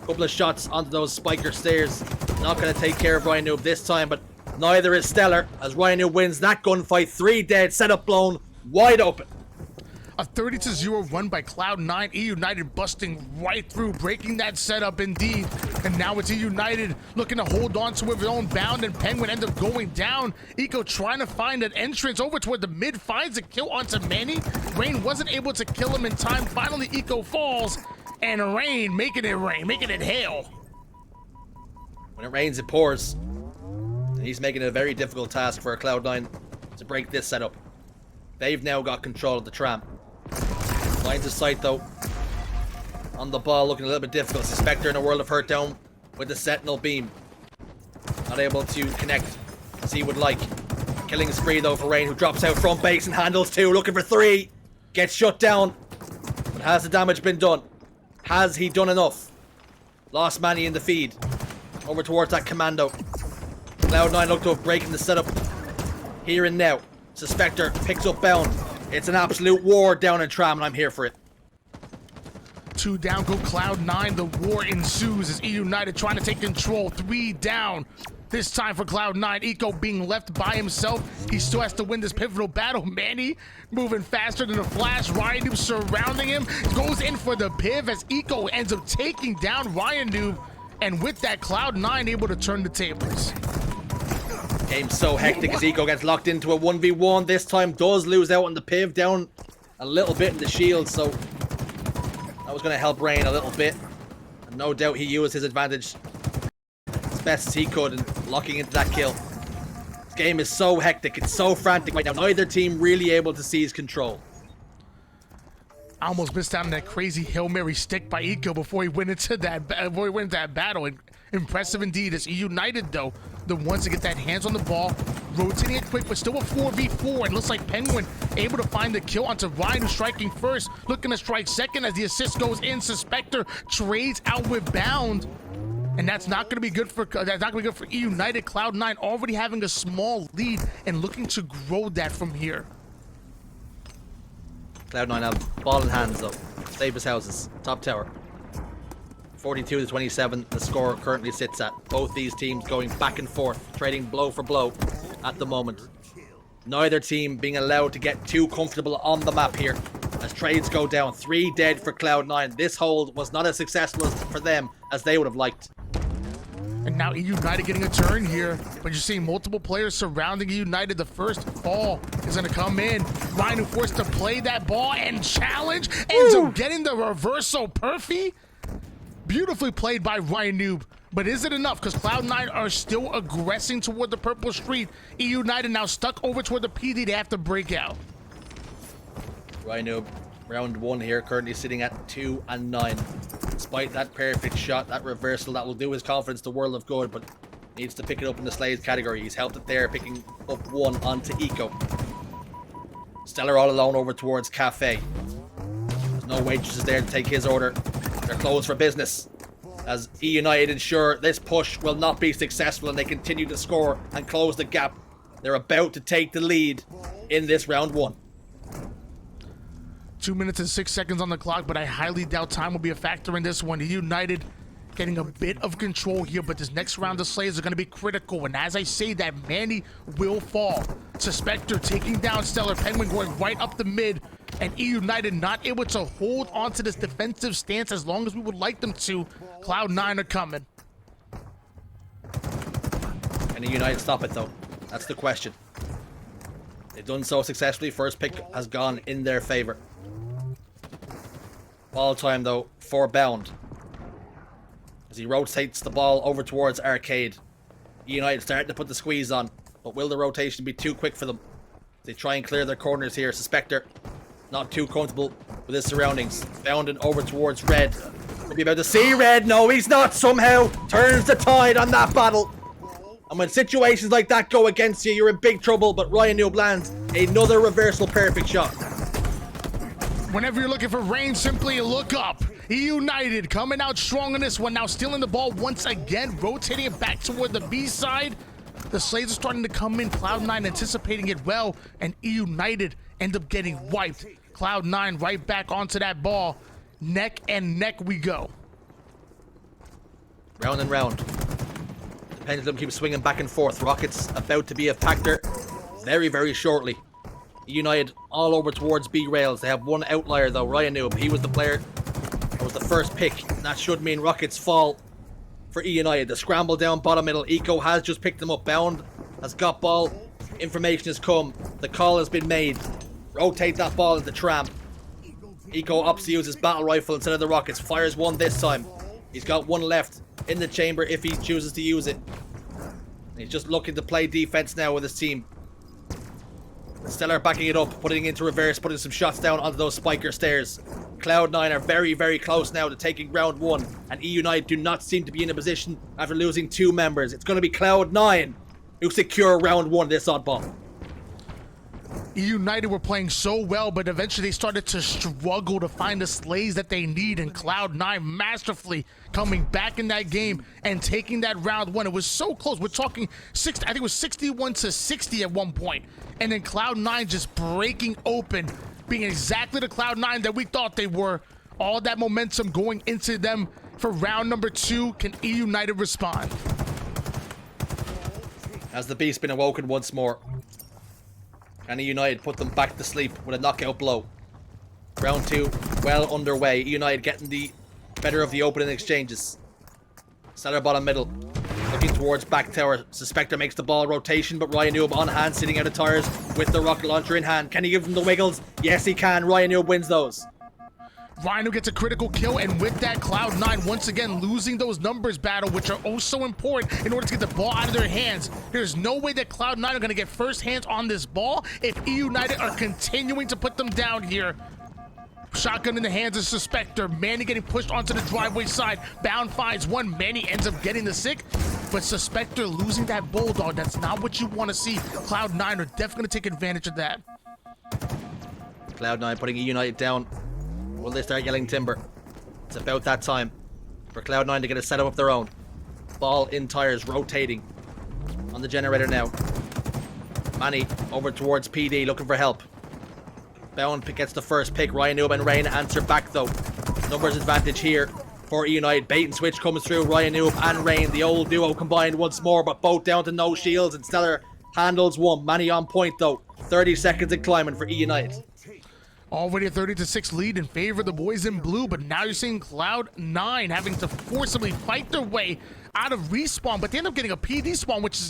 Couple of shots onto those spiker stairs. Not going to take care of RyaNoob this time, but neither is StelluR, as RyaNoob wins that gunfight. 3 dead, setup blown, wide open. A 30-0 run by Cloud9. eUnited busting right through, breaking that setup indeed. And now it's eUnited looking to hold on to his own Bound, and Pznguin ends up going down. Eco trying to find an entrance over toward the mid, finds a kill onto Manny. Rayne wasn't able to kill him in time. Finally, Eco falls, and Rayne making it rain, making it hail. When it rains, it pours. And he's making it a very difficult task for Cloud9 to break this setup. They've now got control of the tram. Lines of sight though. On the ball, looking a little bit difficult. Suspector in a world of hurt down with the Sentinel beam. Not able to connect as he would like. Killing spree though for Rayne, who drops out front base and handles 2, looking for 3. Gets shut down. But has the damage been done? Has he done enough? Lost Manny in the feed. Over towards that commando. Cloud9 look to have breaking the setup here and now. Suspector picks up Bound. It's an absolute war down in Tram, and I'm here for it. 2 down go Cloud9. The war ensues as eUnited trying to take control. 3 down. This time for Cloud9. Eco being left by himself. He still has to win this pivotal battle. Manny moving faster than a flash. RyaNoob surrounding him. Goes in for the piv as Eco ends up taking down RyaNoob. And with that, Cloud9 able to turn the tables. Game's so hectic as Eco gets locked into a 1v1. This time does lose out on the piv, down a little bit in the shield, so that was going to help Rayne a little bit. And no doubt he used his advantage as best as he could in locking into that kill. This game is so hectic, it's so frantic right now. Neither team really able to seize control. I almost missed out on that crazy Hail Mary stick by Eco before he went into that battle. And impressive indeed as eUnited though, the ones to get that hands on the ball, rotating it quick, but still a 4v4. And looks like Pznguin able to find the kill onto Ryan, who's striking first, looking to strike second as the assist goes in. Suspector trades out with Bound, and that's not going to be good for eUnited. Cloud9 already having a small lead and looking to grow that from here. Cloud9 have ball in hands though. Save his houses. Top tower. 42-27 the score currently sits at. Both these teams going back and forth, trading blow for blow at the moment. Neither team being allowed to get too comfortable on the map here as trades go down. 3 dead for Cloud9. This hold was not as successful for them as they would have liked. And now eUnited getting a turn here, but you're seeing multiple players surrounding eUnited. The first ball is going to come in. Rayne who forced to play that ball and challenge, ends up getting the reversal. Perfy, beautifully played by RyaNoob. But is it enough? Because Cloud9 are still aggressing toward the purple street. eUnited now stuck over toward the PD. They have to break out. RyaNoob, round 1 here, currently sitting at 2-9. Despite that perfect shot, that reversal, that will do his confidence the world of good, but needs to pick it up in the Slays category. He's helped it there, picking up 1 onto Eco. StelluR all alone over towards Cafe. There's no waitresses there to take his order. They're closed for business as eUnited ensure this push will not be successful and they continue to score and close the gap. They're about to take the lead in this round 1. 2 minutes and 6 seconds on the clock, but I highly doubt time will be a factor in this one. eUnited getting a bit of control here, but this next round of slays are going to be critical. And as I say that, Manny will fall. Suspector taking down StelluR. Pznguin going right up the mid, and eUnited not able to hold onto this defensive stance as long as we would like them to. Cloud9 are coming. Can eUnited stop it though? That's the question. They've done so successfully. First pick has gone in their favor. Ball time though for Bound as he rotates the ball over towards Arcade. eUnited starting to put the squeeze on, but will the rotation be too quick for them? They try and clear their corners here. Suspector not too comfortable with his surroundings. Bound and over towards Red. We'll be about to see Red. No, he's not. Somehow turns the tide on that battle. And when situations like that go against you, you're in big trouble. But RyaNoob lands another reversal perfect shot. Whenever you're looking for Rayne, simply look up. eUnited coming out strong in this one. Now stealing the ball once again, rotating it back toward the B side. The Slays are starting to come in. Cloud9 anticipating it well, and eUnited end up getting wiped. Cloud9 right back onto that ball. Neck and neck we go. Round and round. The pendulum keeps swinging back and forth. Rockets about to be a factor very, very shortly. eUnited all over towards B rails. They have one outlier though, RyaNoob. He was the player that was the first pick. That should mean Rockets fall for eUnited. The scramble down bottom middle. Eco has just picked them up. Bound has got ball. Information has come. The call has been made. Rotate that ball into Tram. Eco opts to use his battle rifle instead of the Rockets. Fires one this time. He's got one left in the chamber if he chooses to use it. And he's just looking to play defense now with his team. StelluR backing it up, putting it into reverse, putting some shots down onto those spiker stairs. Cloud9 are very, very close now to taking round 1. And eUnited do not seem to be in a position after losing 2 members. It's going to be Cloud9 who secure round 1 this oddball. eUnited were playing so well, but eventually they started to struggle to find the slays that they need, and Cloud9 masterfully coming back in that game and taking that round 1. It was so close. We're talking I think it was 61-60 at one point, and then Cloud9 just breaking open, being exactly the Cloud9 that we thought they were. All that momentum going into them for round number 2. Can eUnited respond? As the beast been awoken once more, and eUnited put them back to sleep with a knockout blow. Round 2 well underway. eUnited getting the better of the opening exchanges. StelluR bottom middle, looking towards back tower. Suspector makes the ball rotation, but RyaNoob on hand, sitting out of tires with the rocket launcher in hand. Can he give them the wiggles? Yes, he can. RyaNoob wins those. RyaNoob gets a critical kill, and with that, Cloud9 once again losing those numbers battle, which are oh so important in order to get the ball out of their hands. There's no way that Cloud9 are going to get first hands on this ball if eUnited are continuing to put them down here. Shotgun in the hands of Suspector. Manny getting pushed onto the driveway side. Bound finds one. Manny ends up getting the sick, but Suspector losing that bulldog. That's not what you want to see. Cloud9 are definitely going to take advantage of that. Cloud9 putting eUnited down. Will they start yelling timber? It's about that time for Cloud9 to get a setup of their own. Ball in tires, rotating on the generator now. Manny over towards PD, looking for help. Bound gets the first pick. RyaNoob and Rayne answer back though. Numbers advantage here for eUnited. Bait and switch comes through. RyaNoob and Rayne, the old duo combined once more, but both down to no shields, and StelluR handles one. Manny on point though. 30 seconds and climbing for eUnited. Already a 30-6 lead in favor of the boys in blue, but now you're seeing Cloud9 having to forcibly fight their way out of respawn, but they end up getting a PD spawn, which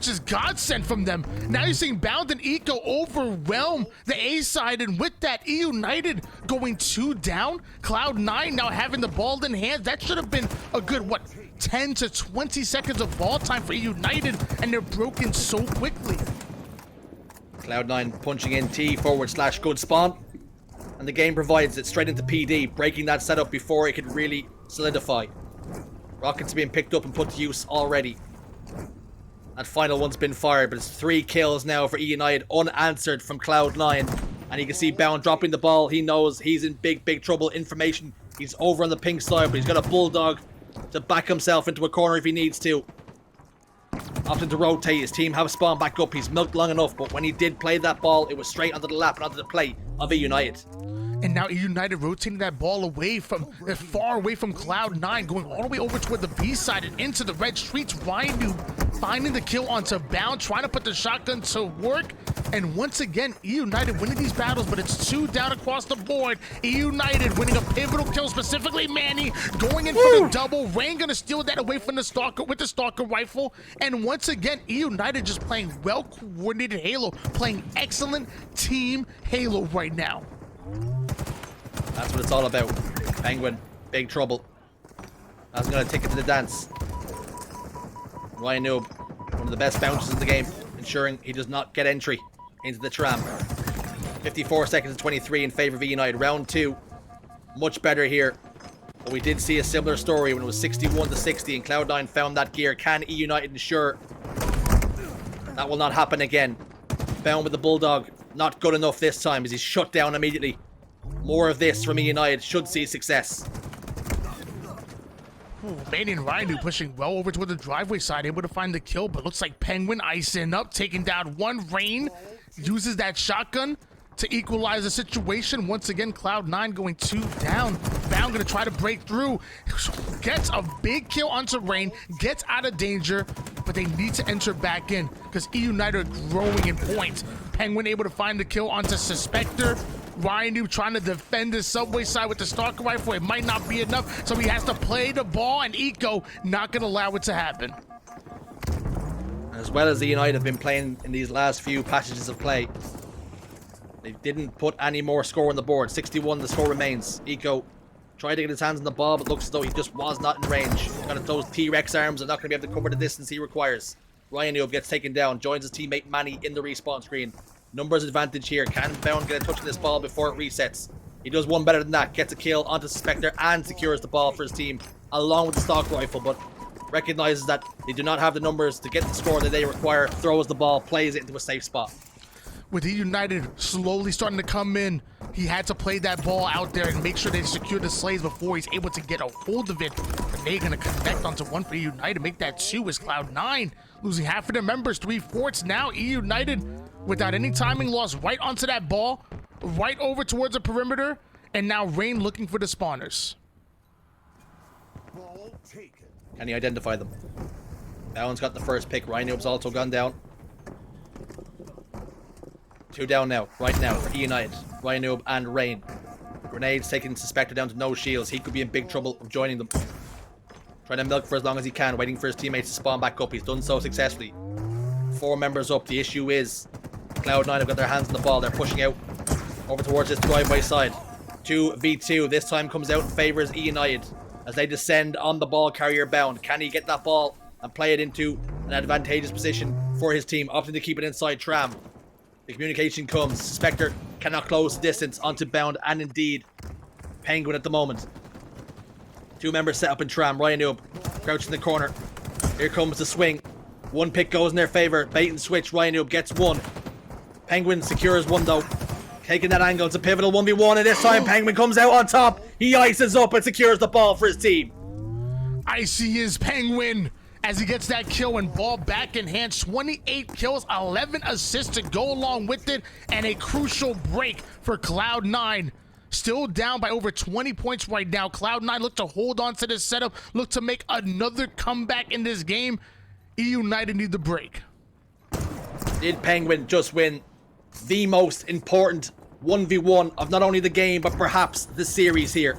is godsend from them. Now you're seeing Bound and Eco overwhelm the A side, and with that, eUnited going 2 down. Cloud9 now having the ball in hand. That should have been a good, what, 10 to 20 seconds of ball time for eUnited, and they're broken so quickly. Cloud9 punching in T / good spawn. And the game provides it straight into PD, breaking that setup before it could really solidify. Rockets being picked up and put to use already. That final one's been fired, but it's 3 kills now for eUnited, unanswered from Cloud9. And you can see Bound dropping the ball. He knows he's in big, big trouble. Information, he's over on the pink side, but he's got a bulldog to back himself into a corner if he needs to. Opting to rotate, his team have spawned back up. He's milked long enough, but when he did play that ball, it was straight onto the lap and onto the plate of eUnited. And now eUnited rotating that ball away from, far away from Cloud9, going all the way over toward the B side and into the red streets. RyaNoob finding the kill onto Bound, trying to put the shotgun to work. And once again, eUnited winning these battles, but it's 2 down across the board. eUnited winning a pivotal kill, specifically Manny going in for the double. Rayne gonna steal that away from the Stalker with the Stalker rifle. And once again, eUnited just playing well-coordinated Halo, playing excellent team Halo right now. That's what it's all about. Pznguin, big trouble. That's going to take it to the dance. RyaNoob, one of the best bouncers in the game, ensuring he does not get entry into the tram. 54 seconds and 23 in favor of eUnited. Round 2, much better here. But we did see a similar story when it was 61-60 and Cloud9 found that gear. Can eUnited ensure that will not happen again? Bound with the bulldog, not good enough this time as he's shut down immediately. More of this from eUnited should see success. Manny and RyaNoob pushing well over toward the driveway side, able to find the kill, but looks like Pznguin icing up, taking down one. Rayne uses that shotgun to equalize the situation. Once again, Cloud9 going 2 down. Bound gonna try to break through. Gets a big kill onto Rayne, gets out of danger, but they need to enter back in because eUnited are growing in points. Pznguin able to find the kill onto Suspector. RyaNoob trying to defend the subway side with the Stalker rifle. It might not be enough, so he has to play the ball, and Eco not going to allow it to happen. As well as the United have been playing in these last few passages of play, they didn't put any more score on the board. 61 the score remains. Eco tried to get his hands on the ball, but looks as though he just was not in range. Got those T-Rex arms are not going to be able to cover the distance he requires. RyaNoob gets taken down, joins his teammate Manny in the respawn screen. Numbers advantage here. Can Bound get a touch on this ball before it resets? He does one better than that. Gets a kill onto Suspector and secures the ball for his team along with the stock rifle, but recognizes that they do not have the numbers to get the score that they require. Throws the ball, plays it into a safe spot. With eUnited slowly starting to come in, he had to play that ball out there and make sure they secure the slaves before he's able to get a hold of it. And they're going to connect onto one for eUnited, make that 2 as Cloud9 losing half of their members, 3/4. Now eUnited, without any timing loss, right onto that ball, right over towards the perimeter, and now Rayne looking for the spawners. Can he identify them? That one's got the first pick. RyaNoob's also gone down. 2 down now, right now, for eUnited, RyaNoob and Rayne. Grenades taking Suspector down to no shields. He could be in big trouble of joining them. Trying to milk for as long as he can, waiting for his teammates to spawn back up. He's done so successfully. 4 members up. The issue is Cloud9 have got their hands on the ball. They're pushing out over towards this driveway side. 2v2. This time comes out and favors eUnited as they descend on the ball carrier bound. Can he get that ball and play it into an advantageous position for his team, opting to keep it inside tram? The communication comes. Suspector cannot close the distance onto bound, and indeed Pznguin at the moment. 2 members set up in tram. RyaNoob crouched in the corner. Here comes the swing. 1 pick goes in their favor. Bait and switch. RyaNoob gets 1. Pznguin secures 1 though. Taking that angle. It's a pivotal 1v1, and this time Pznguin comes out on top. He ices up and secures the ball for his team. Icy is Pznguin as he gets that kill and ball back in hand. 28 kills, 11 assists to go along with it, and a crucial break for Cloud9. Still down by over 20 points right now. Cloud9 look to hold on to this setup, look to make another comeback in this game. eUnited need the break. Did Pznguin just win the most important 1v1 of not only the game, but perhaps the series here?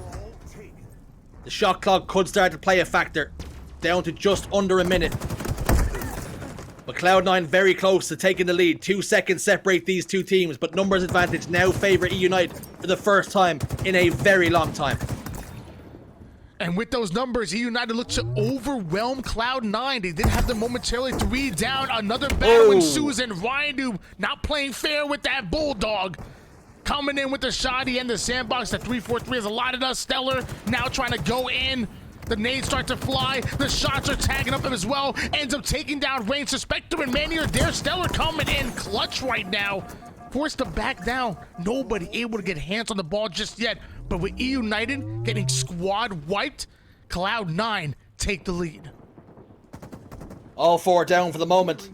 The shot clock could start to play a factor. Down to just under a minute. But Cloud9 very close to taking the lead. 2 seconds separate these two teams, but numbers advantage now favor eUnited for the first time in a very long time. And with those numbers, eUnited looked to overwhelm Cloud9. They did have them momentarily 3 down. Another battle ensues, and RyaNoob not playing fair with that Bulldog. Coming in with the shoddy and the sandbox. The 3-4-3 has allotted us. StelluR now trying to go in. The nades start to fly. The shots are tagging up him as well. Ends up taking down Rayne. Suspector and Manny are there. StelluR coming in clutch right now. Forced to back down. Nobody able to get hands on the ball just yet. But with eUnited getting squad wiped, Cloud9 take the lead. All 4 down for the moment.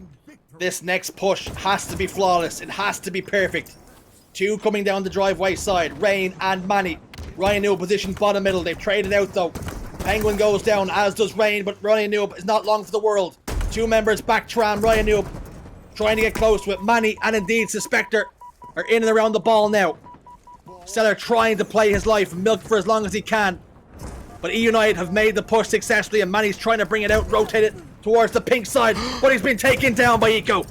This next push has to be flawless. It has to be perfect. 2 coming down the driveway side. Rayne and Manny. RyaNoob positioned bottom middle. They've traded out though. Pznguin goes down, as does Rayne, but RyaNoob is not long for the world. 2 members back tram. RyaNoob trying to get close with Manny and indeed Suspector are in and around the ball now. StelluR trying to play his life and milk for as long as he can. But eUnited have made the push successfully, and Manny's trying to bring it out, rotate it towards the pink side, but he's been taken down by Eco.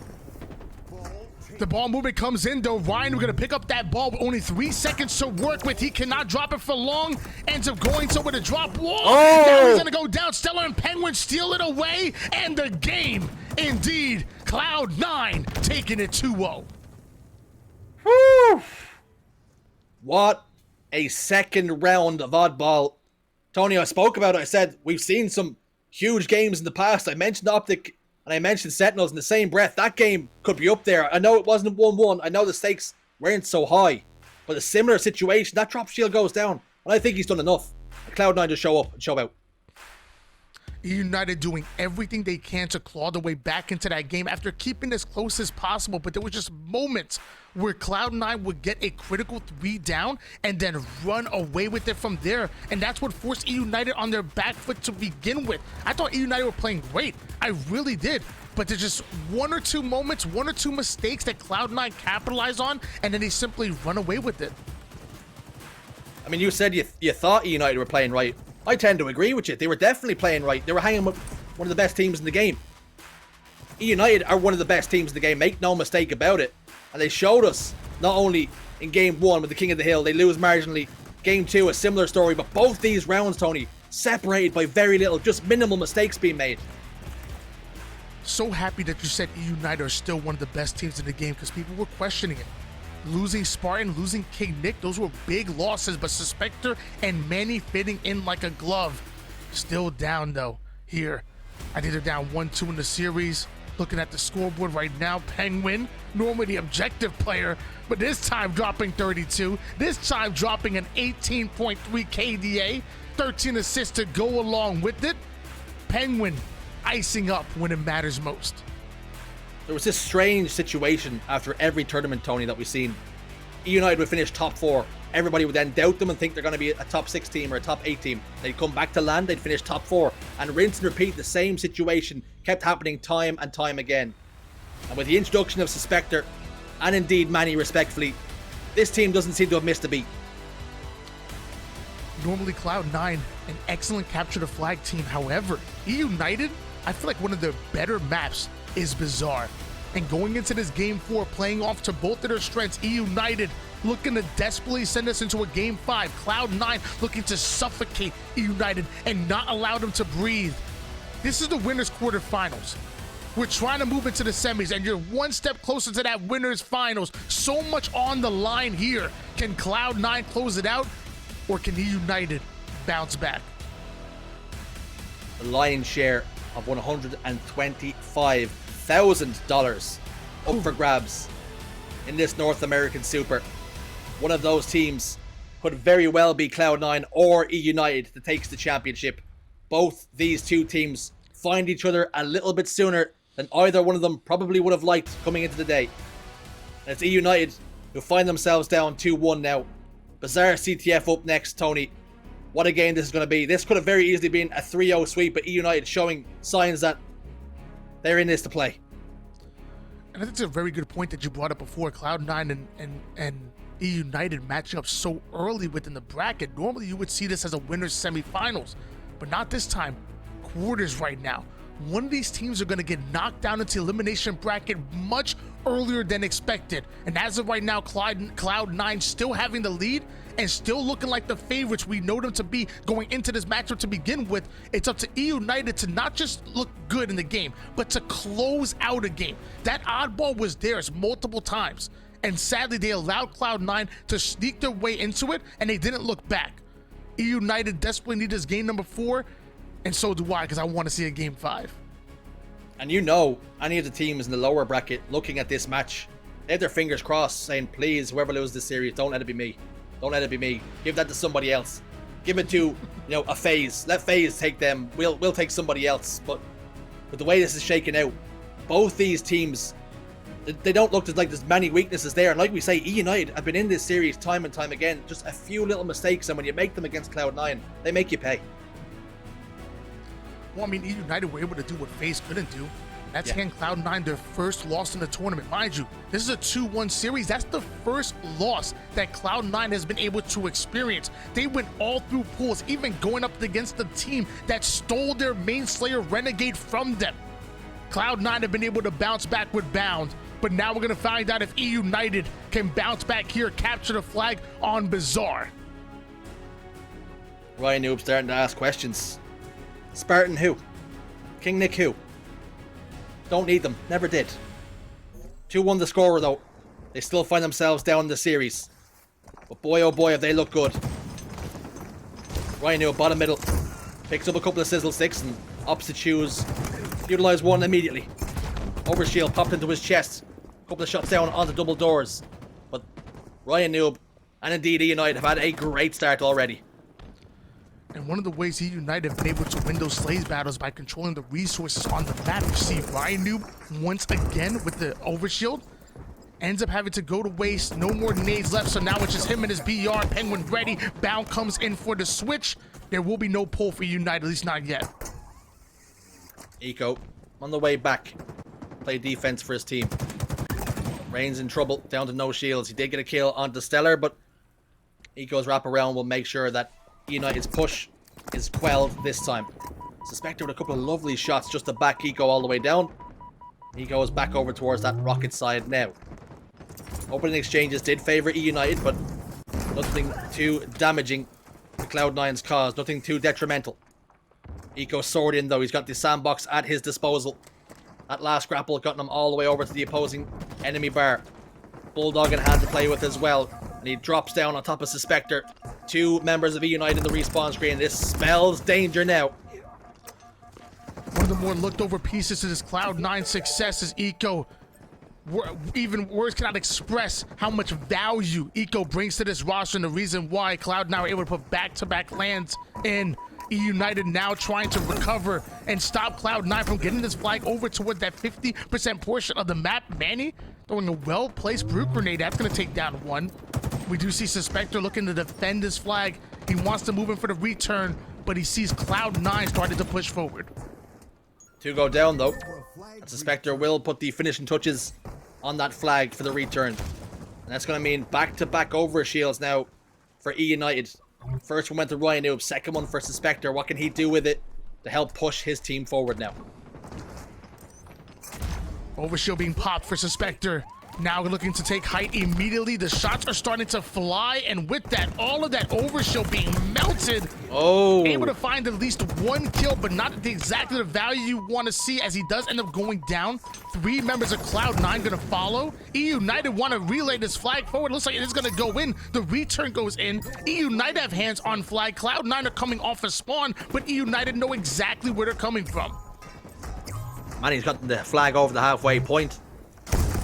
The ball movement comes in though. Ryan, we're going to pick up that ball with only 3 seconds to work with. He cannot drop it for long. Ends up going somewhere to drop wall. Now he's going to go down. StelluR and Pznguin steal it away. And the game, indeed, Cloud9 taking it 2-0. Whew. What a second round of Oddball. Tony, I spoke about it. I said, we've seen some huge games in the past. I mentioned Optic and I mentioned Sentinels in the same breath. That game could be up there. I know it wasn't 1-1. I know the stakes weren't so high. But a similar situation, that drop shield goes down. And I think he's done enough. Cloud9 to show up and show out. eUnited doing everything they can to claw their way back into that game after keeping as close as possible, but there were just moments where Cloud9 would get a critical 3 down and then run away with it from there, and that's what forced eUnited on their back foot to begin with. I thought eUnited were playing great. I really did. But there's just 1 or 2 moments, 1 or 2 mistakes that Cloud9 capitalize on, and then they simply run away with it. I mean, you said you thought eUnited were playing right. I tend to agree with you. They were definitely playing right. They were hanging with one of the best teams in the game. eUnited are one of the best teams in the game. Make no mistake about it. And they showed us, not only in Game 1 with the King of the Hill, they lose marginally. Game 2, a similar story. But both these rounds, Tony, separated by very little, just minimal mistakes being made. So happy that you said eUnited are still one of the best teams in the game because people were questioning it. Losing Spartan, losing King Nick, those were big losses, but Suspector and Manny fitting in like a glove. Still down though, here. I think they're down 1-2 in the series. Looking at the scoreboard right now, Pznguin, normally the objective player, but this time dropping 32. This time dropping an 18.3 KDA, 13 assists to go along with it. Pznguin icing up when it matters most. There was this strange situation after every tournament, Tony, that we've seen. eUnited would finish top 4. Everybody would then doubt them and think they're going to be a top 6 team or a top 8 team. They'd come back to land, they'd finish top 4. And rinse and repeat, the same situation kept happening time and time again. And with the introduction of Suspector, and indeed Manny respectfully, this team doesn't seem to have missed a beat. Normally Cloud9, an excellent capture the flag team. However, eUnited, I feel like one of their better maps is Bazaar. And going into this game 4, playing off to both of their strengths, eUnited looking to desperately send us into a game 5. Cloud9 looking to suffocate eUnited and not allow them to breathe. This is the winners quarterfinals. We're trying to move into the semis, and you're one step closer to that winners finals. So much on the line here. Can Cloud9 close it out, or can eUnited bounce back? The lion's share of $125,000 up for grabs in this North American Super. One of those teams could very well be Cloud9 or eUnited that takes the championship. Both these two teams find each other a little bit sooner than either one of them probably would have liked coming into the day. And it's eUnited who find themselves down 2-1 now. Bazaar CTF up next, Tony. What a game this is going to be. This could have very easily been a 3-0 sweep, but eUnited showing signs that they're in this to play. And I think it's a very good point that you brought up before. Cloud9 and eUnited matching up so early within the bracket. Normally you would see this as a winners semifinals, but not this time. Quarters right now. One of these teams are going to get knocked down into elimination bracket much earlier than expected. And as of right now, Cloud9 still having the lead and still looking like the favorites we know them to be going into this matchup to begin with. It's up to eUnited to not just look good in the game, but to close out a game. That oddball was theirs multiple times. And sadly, they allowed Cloud9 to sneak their way into it, and they didn't look back. eUnited desperately need this game number 4, and so do I, because I want to see a game 5. And you know, any of the teams in the lower bracket looking at this match, they have their fingers crossed, saying, please, whoever loses this series, don't let it be me. Don't let it be me. Give that to somebody else. Give it to, a FaZe. Let FaZe take them. We'll take somebody else. But with the way this is shaking out, both these teams, they don't look like there's many weaknesses there. And like we say, eUnited have been in this series time and time again. Just a few little mistakes, and when you make them against Cloud9, they make you pay. Well, I mean, eUnited were able to do what FaZe couldn't do. That's hand Cloud9 their first loss in the tournament. Mind you, this is a 2-1 series. That's the first loss that Cloud9 has been able to experience. They went all through pools, even going up against the team that stole their main Slayer Renegade from them. Cloud9 have been able to bounce back with Bound, but now we're going to find out if eUnited can bounce back here, capture the flag on Bazaar. RyaNoob starting to ask questions. Spartan who? King Nick who? Don't need them. Never did. 2-1 the scorer though. They still find themselves down in the series. But boy oh boy have they looked good. RyaNoob bottom middle. Picks up a couple of sizzle sticks and opts to choose. Utilize one immediately. Overshield popped into his chest. A couple of shots down on the double doors. But RyaNoob and indeed eUnited have had a great start already. And one of the ways eUnited have been able to win those Slays battles by controlling the resources on the map. You see RyaNoob once again with the overshield. Ends up having to go to waste. No more nades left, so now it's just him and his BR. Pznguin ready. Bound comes in for the switch. There will be no pull for eUnited, at least not yet. Eco on the way back. Play defense for his team. Rayne's in trouble, down to no shields. He did get a kill onto StelluR, but Eco's wraparound will make sure that eUnited's push is quelled this time. Suspector with a couple of lovely shots just to back Eco all the way down. Eco is back over towards that rocket side now. Opening exchanges did favour eUnited, but nothing too damaging to Cloud9's cause. Nothing too detrimental. Eco sword in though. He's got the sandbox at his disposal. That last grapple got him all the way over to the opposing enemy bar. Bulldog in hand to play with as well. And he drops down on top of Suspector. 2 members of eUnited in the respawn screen. This spells danger now. One of the more looked over pieces to this Cloud9 success is Eco. Even words cannot express how much value Eco brings to this roster, and the reason why Cloud9 were able to put back-to-back lands in. eUnited now trying to recover and stop Cloud9 from getting this flag over toward that 50% portion of the map. Manny throwing a well-placed brute grenade. That's going to take down one. We do see Suspector looking to defend this flag. He wants to move in for the return, but he sees Cloud9 starting to push forward. 2 go down though. And Suspector will put the finishing touches on that flag for the return. And that's going to mean back-to-back overshields now for eUnited. First one went to RyaNoob, second one for Suspector. What can he do with it to help push his team forward now? Overshield being popped for Suspector. Now looking to take height immediately. The shots are starting to fly, and with that, all of that overshield being melted. Oh. Able to find at least 1 kill, but not exactly the value you want to see, as he does end up going down. 3 members of Cloud9 going to follow. eUnited want to relay this flag forward. Looks like it is going to go in. The return goes in. eUnited have hands on flag. Cloud9 are coming off a spawn, but eUnited know exactly where they're coming from. Manny's got the flag over the halfway point.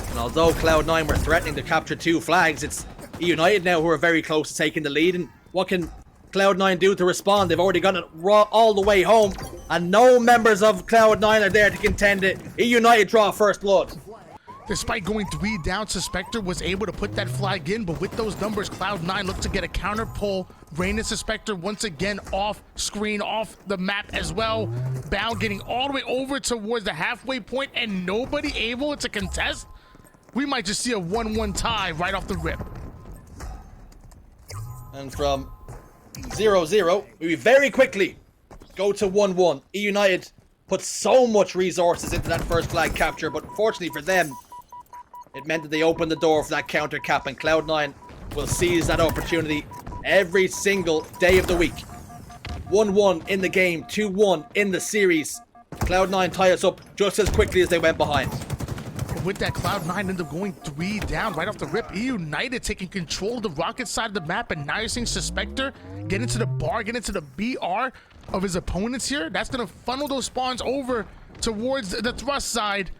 And although Cloud9 were threatening to capture 2 flags, it's eUnited now who are very close to taking the lead. And what can Cloud9 do to respond? They've already got it all the way home, and no members of Cloud9 are there to contend it. eUnited draw first blood. Despite going 3 down, Suspector was able to put that flag in, but with those numbers, Cloud9 looked to get a counter pull. Rayne and Suspector once again off screen, off the map as well. Bound getting all the way over towards the halfway point, and nobody able to contest. We might just see a 1-1 tie right off the rip. And from 0-0, we very quickly go to 1-1. eUnited put so much resources into that first flag capture, but fortunately for them, it meant that they opened the door for that counter cap, and Cloud9 will seize that opportunity every single day of the week. 1-1 in the game, 2-1 in the series. Cloud9 tie us up just as quickly as they went behind. With that, Cloud9 ended up going 3 down right off the rip. eUnited taking control of the rocket side of the map, and now you're seeing Suspector get into the bar, get into the BR of his opponents here. That's going to funnel those spawns over towards the thrust side.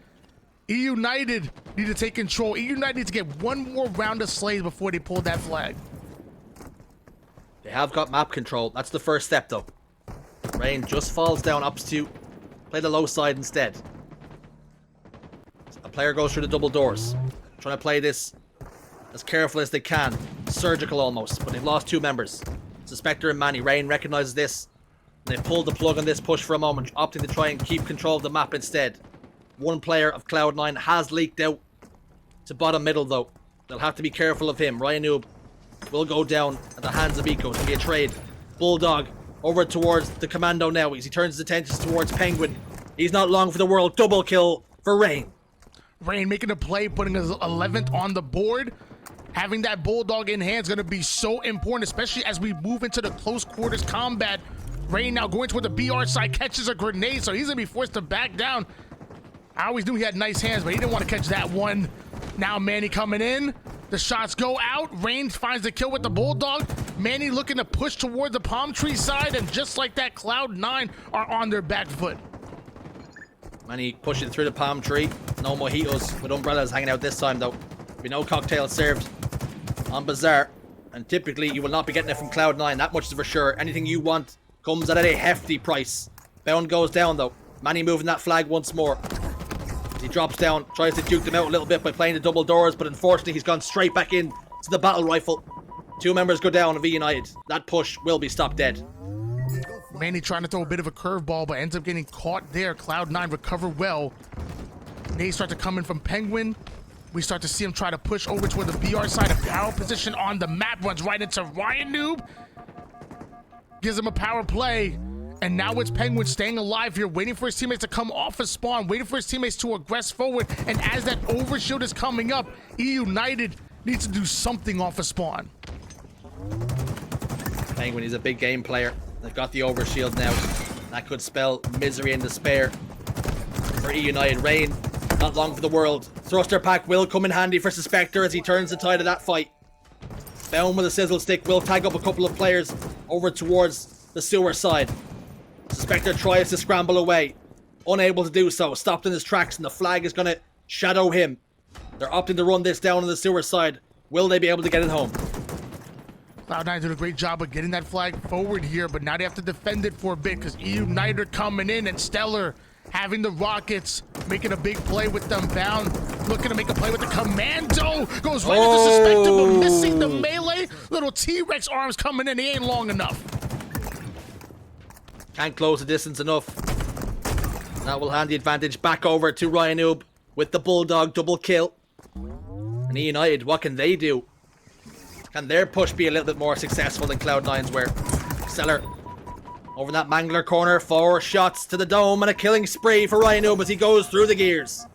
eUnited need to take control. eUnited needs to get 1 more round of slays before they pull that flag. They have got map control. That's the first step though. Rayne just falls down up to play the low side instead. A player goes through the double doors, trying to play this as careful as they can, surgical almost, but they've lost 2 members, Suspector and Manny. Rayne recognizes this, and they pulled the plug on this push for a moment, opting to try and keep control of the map instead. 1 player of Cloud9 has leaked out to bottom middle though. They'll have to be careful of him. RyaNoob will go down at the hands of Eco. It's going to be a trade. Bulldog over towards the commando now as he turns his attentions towards Pznguin. He's not long for the world. Double kill for Rayne. Rayne making a play, putting his 11th on the board. Having that Bulldog in hand is going to be so important, especially as we move into the close quarters combat. Rayne now going toward the BR side, catches a grenade, so he's going to be forced to back down. I always knew he had nice hands, but he didn't want to catch that one. Now Manny coming in. The shots go out. Rayne finds the kill with the Bulldog. Manny looking to push toward the palm tree side, and just like that, Cloud9 are on their back foot. Manny pushing through the palm tree. No mojitos with umbrellas hanging out this time though. There'll be no cocktails served on Bazaar. And typically you will not be getting it from Cloud9, that much is for sure. Anything you want comes at a hefty price. Bound goes down though. Manny moving that flag once more. He drops down, tries to duke them out a little bit by playing the double doors, but unfortunately he's gone straight back in to the battle rifle. 2 members go down of eUnited. That push will be stopped dead. Manny trying to throw a bit of a curveball, but ends up getting caught there. Cloud9 recover well. Nades start to come in from Pznguin. We start to see him try to push over toward the BR side. A power position on the map, runs right into RyaNoob. Gives him a power play. And now it's Pznguin staying alive here, waiting for his teammates to come off a spawn, waiting for his teammates to aggress forward. And as that overshield is coming up, eUnited needs to do something off a spawn. Pznguin is a big game player. They've got the overshield now. That could spell misery and despair for eUnited. Rayne Not long for the world. Thruster pack will come in handy for Suspector as he turns the tide of that fight. Bound with a sizzle stick will tag up a couple of players over towards the sewer side. Suspector tries to scramble away. Unable to do so. Stopped in his tracks and the flag is going to shadow him. They're opting to run this down on the sewer side. Will they be able to get it home? Cloud9 did a great job of getting that flag forward here, but now they have to defend it for a bit because eUnited coming in and StelluR having the rockets, making a big play with them bound, looking to make a play with the commando, goes right into Suspector, but missing the melee. Little T-Rex arms coming in, he ain't long enough. Can't close the distance enough. That will hand the advantage back over to RyaNoob with the Bulldog double kill. And eUnited, what can they do? Can their push be a little bit more successful than Cloud9's were? StelluR over in that Mangler corner, 4 shots to the dome and a killing spree for RyaNoob as he goes through the gears.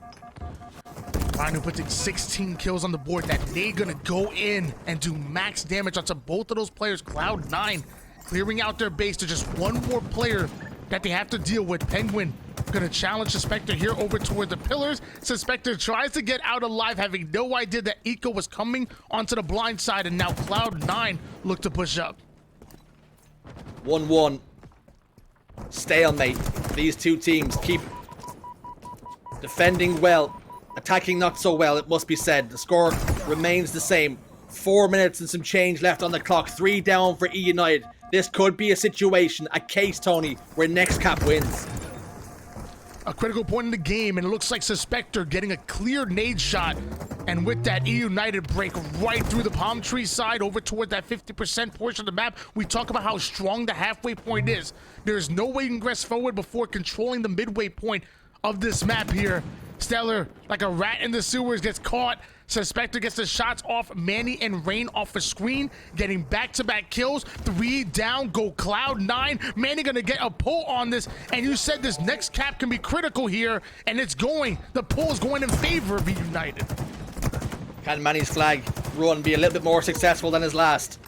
RyaNoob puts 16 kills on the board. That they're gonna go in and do max damage onto both of those players. Cloud9 clearing out their base to just one more player that they have to deal with. Pznguin gonna challenge Suspector here over toward the pillars. Suspector tries to get out alive, having no idea that Eco was coming onto the blind side, and now Cloud9 look to push up. 1-1. Stalemate. These two teams keep defending well, attacking not so well, it must be said. The score remains the same. 4 minutes and some change left on the clock. 3 down for eUnited. This could be a situation, a case, Tony, where next cap wins. A critical point in the game, and it looks like Suspector getting a clear nade shot. And with that, eUnited break right through the palm tree side over toward that 50% portion of the map. We talk about how strong the halfway point is. There's no way you can progress forward before controlling the midway point of this map here. StelluR, like a rat in the sewers, gets caught. Suspector gets the shots off Manny and Rayne off a screen, getting back-to-back kills. 3 down, go Cloud9. Manny gonna get a pull on this, and you said this next cap can be critical here, and it's going. The pull is going in favor of eUnited. Can Manny's flag run be a little bit more successful than his last?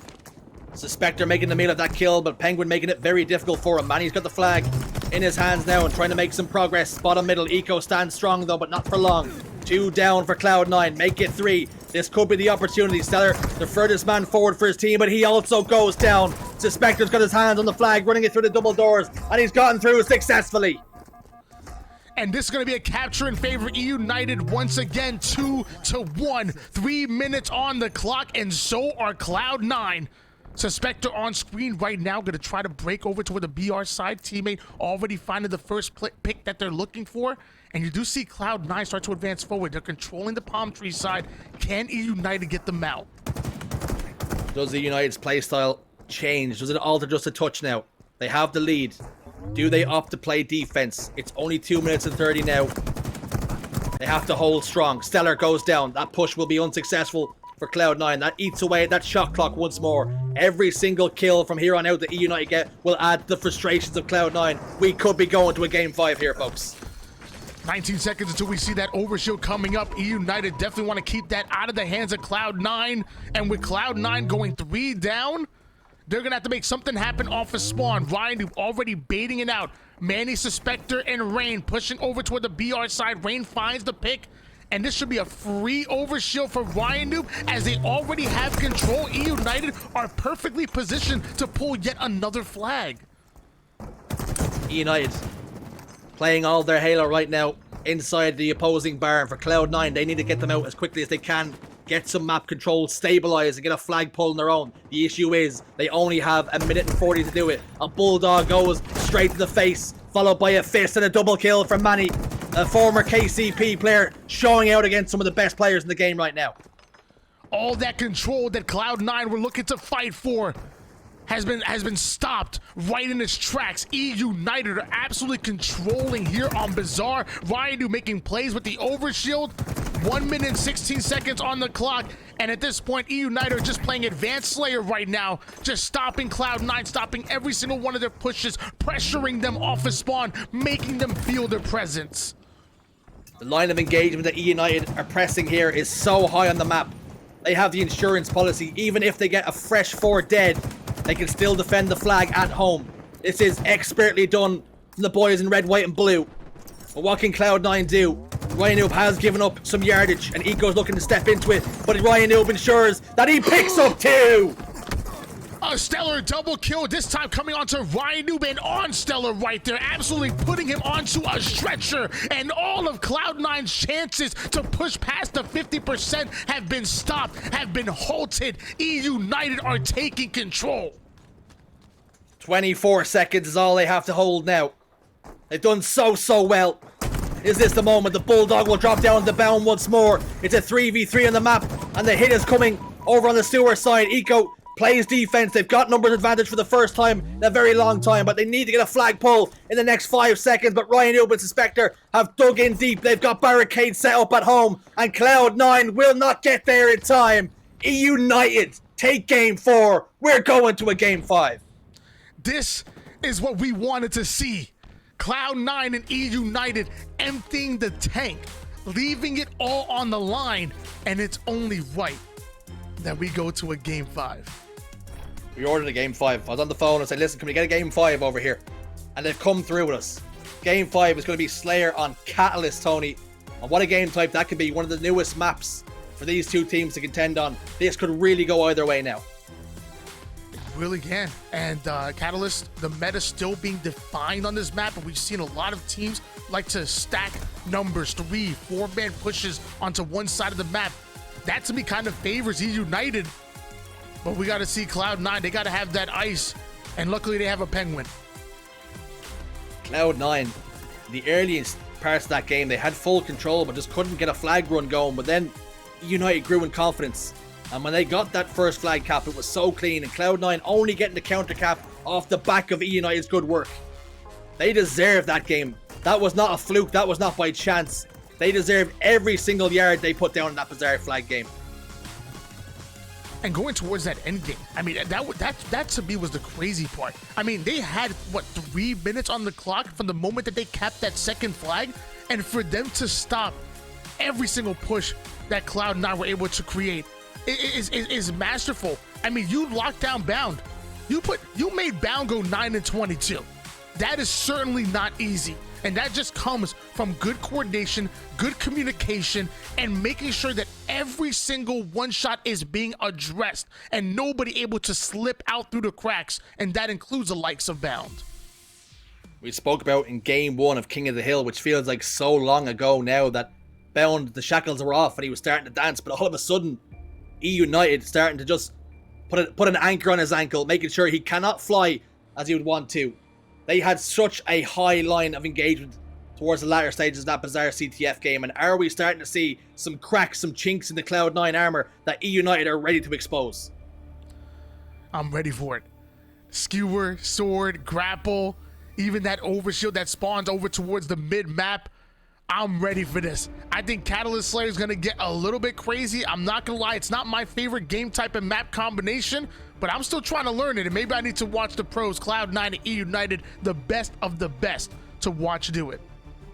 Suspector making the meal of that kill, but Pznguin making it very difficult for him. Manny's got the flag in his hands now and trying to make some progress. Bottom middle, Eco stands strong though, but not for long. 2 down for Cloud9, make it 3. This could be the opportunity. StelluR, the furthest man forward for his team, but he also goes down. Suspector's got his hands on the flag, running it through the double doors, and he's gotten through successfully. And this is going to be a capture in favor of eUnited once again, 2-1. 3 minutes on the clock, and so are Cloud9. Suspector on screen right now, going to try to break over toward the BR side. Teammate already finding the first pick that they're looking for. And you do see Cloud9 start to advance forward. They're controlling the palm tree side. Can eUnited get them out? Does the eUnited's playstyle change? Does it alter just a touch now? They have the lead. Do they opt to play defense? It's only 2 minutes and 30 now. They have to hold strong. StelluR goes down. That push will be unsuccessful for Cloud9. That eats away at that shot clock once more. Every single kill from here on out that eUnited get will add to the frustrations of Cloud9. We could be going to a game 5 here, folks. 19 seconds until we see that overshield coming up. eUnited definitely want to keep that out of the hands of Cloud9. And with Cloud9 going 3 down, they're going to have to make something happen off of spawn. RyaNoob already baiting it out. Manny, Suspector, and Rayne pushing over toward the BR side. Rayne finds the pick. And this should be a free overshield for RyaNoob as they already have control. eUnited are perfectly positioned to pull yet another flag. eUnited playing all their Halo right now inside the opposing bar. For Cloud9, they need to get them out as quickly as they can. Get some map control, stabilize, and get a flag pull on their own. The issue is they only have 1 minute and 40 to do it. A Bulldog goes straight to the face, followed by a fist and a double kill from Manny, a former KCP player, showing out against some of the best players in the game right now. All that control that Cloud9 were looking to fight for has been stopped right in its tracks. eUnited are absolutely controlling here on Bazaar. RyaNoob making plays with the overshield. 1 minute and 16 seconds on the clock. And at this point, eUnited are just playing Advanced Slayer right now. Just stopping Cloud9, stopping every single one of their pushes, pressuring them off of spawn, making them feel their presence. The line of engagement that eUnited are pressing here is so high on the map. They have the insurance policy. Even if they get a fresh 4 dead, they can still defend the flag at home. This is expertly done from the boys in red, white, and blue. But what can Cloud9 do? RyaNoob has given up some yardage, and Eco's looking to step into it, but RyaNoob ensures that he picks up 2! A StelluR double kill, this time coming onto RyaNoob and on StelluR right there, absolutely putting him onto a stretcher, and all of Cloud9's chances to push past the 50% have been stopped, have been halted. eUnited are taking control. 24 seconds is all they have to hold now. They've done so well. Is this the moment the Bulldog will drop down the bound once more? It's a 3v3 on the map, and the hit is coming over on the StelluR side. Eco plays defense. They've got numbers advantage for the first time in a very long time, but they need to get a flag pull in the next 5 seconds. But RyaNoob and Suspector have dug in deep. They've got barricades set up at home, and Cloud9 will not get there in time. eUnited take game 4. We're going to a game 5. This is what we wanted to see. Cloud9 and eUnited emptying the tank, leaving it all on the line, and it's only right that we go to a game 5. We ordered a game 5. I was on the phone and said, listen, can we get a game 5 over here? And they've come through with us. Game 5 is going to be StelluR on Catalyst, Tony. And what a game type that could be. One of the newest maps for these two teams to contend on. This could really go either way now. It really can. And Catalyst, the meta still being defined on this map, and we've seen a lot of teams like to stack numbers, 3, 4-man pushes onto one side of the map. That to me kind of favors eUnited. But we got to see Cloud9. They got to have that ice. And luckily they have a Pznguin. Cloud9, the earliest parts of that game, they had full control but just couldn't get a flag run going. But then eUnited grew in confidence. And when they got that first flag cap, it was so clean. And Cloud9 only getting the counter cap off the back of eUnited's good work. They deserved that game. That was not a fluke. That was not by chance. They deserve every single yard they put down in that Bazaar flag game. And going towards that end game, I mean, that to me was the crazy part. I mean, they had, what, 3 minutes on the clock from the moment that they capped that second flag? And for them to stop every single push that Cloud9 were able to create is masterful. I mean, you locked down Bound. You made Bound go 9-22. That is certainly not easy. And that just comes from good coordination, good communication, and making sure that every single one shot is being addressed and nobody able to slip out through the cracks. And that includes the likes of Bound. We spoke about in game 1 of King of the Hill, which feels like so long ago now, that Bound, the shackles were off and he was starting to dance. But all of a sudden, eUnited starting to just put an anchor on his ankle, making sure he cannot fly as he would want to. They had such a high line of engagement towards the latter stages of that Bazaar CTF game. And are we starting to see some cracks, some chinks in the Cloud9 armor that eUnited are ready to expose? I'm ready for it. Skewer, sword, grapple, even that overshield that spawns over towards the mid-map. I'm ready for this. I think Catalyst Slayer is going to get a little bit crazy. I'm not going to lie, it's not my favorite game type and map combination, but I'm still trying to learn it, and maybe I need to watch the pros, Cloud9 and eUnited, the best of the best, to watch do it.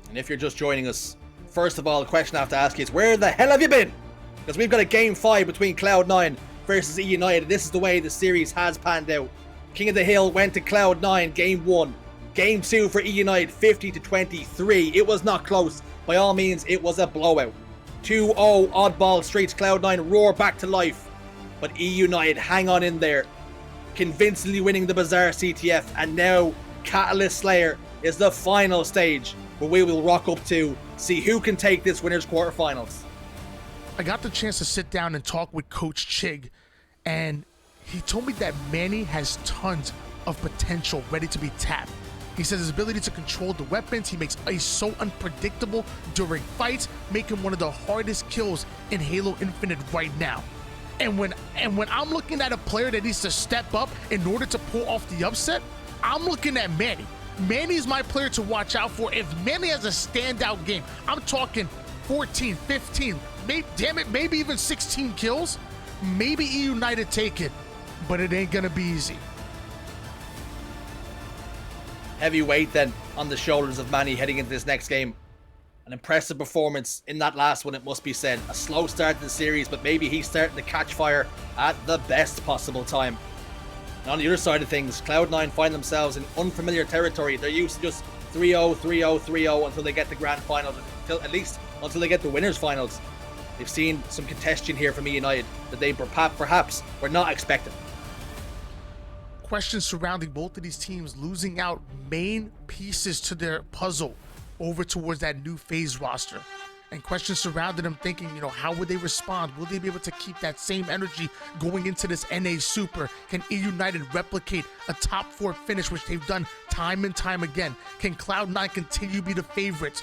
And if you're just joining us, first of all, the question I have to ask is, where the hell have you been? Because we've got a game 5 between Cloud9 versus eUnited. This is the way the series has panned out. King of the Hill went to Cloud9 game 1. Game 2 for eUnited, 50-23. It was not close. By all means, it was a blowout. 2-0 Oddball Streets. Cloud9 roar back to life. But eUnited hang on in there, convincingly winning the Bazaar CTF. And now Catalyst Slayer is the final stage where we will rock up to see who can take this winners quarterfinals. I got the chance to sit down and talk with Coach Chig, and he told me that Manny has tons of potential ready to be tapped. He says his ability to control the weapons, he makes ice so unpredictable during fights, make him one of the hardest kills in Halo Infinite right now. And when I'm looking at a player that needs to step up in order to pull off the upset, I'm looking at Manny. Manny's my player to watch out for. If Manny has a standout game, I'm talking 14, 15, maybe even 16 kills, maybe eUnited take it, but it ain't gonna be easy. Heavy weight then on the shoulders of Manny heading into this next game. An impressive performance in that last one, it must be said. A slow start to the series, but maybe he's starting to catch fire at the best possible time. And on the other side of things, Cloud9 find themselves in unfamiliar territory. They're used to just 3-0, 3-0, 3-0 until they get the grand final, until at least until they get the winners finals. They've seen some contention here from eUnited that they perhaps were not expecting. Questions surrounding both of these teams losing out main pieces to their puzzle over towards that new phase roster. And questions surrounding them thinking, you know, how would they respond? Will they be able to keep that same energy going into this NA Super? Can eUnited replicate a top 4 finish, which they've done time and time again? Can Cloud9 continue to be the favorites?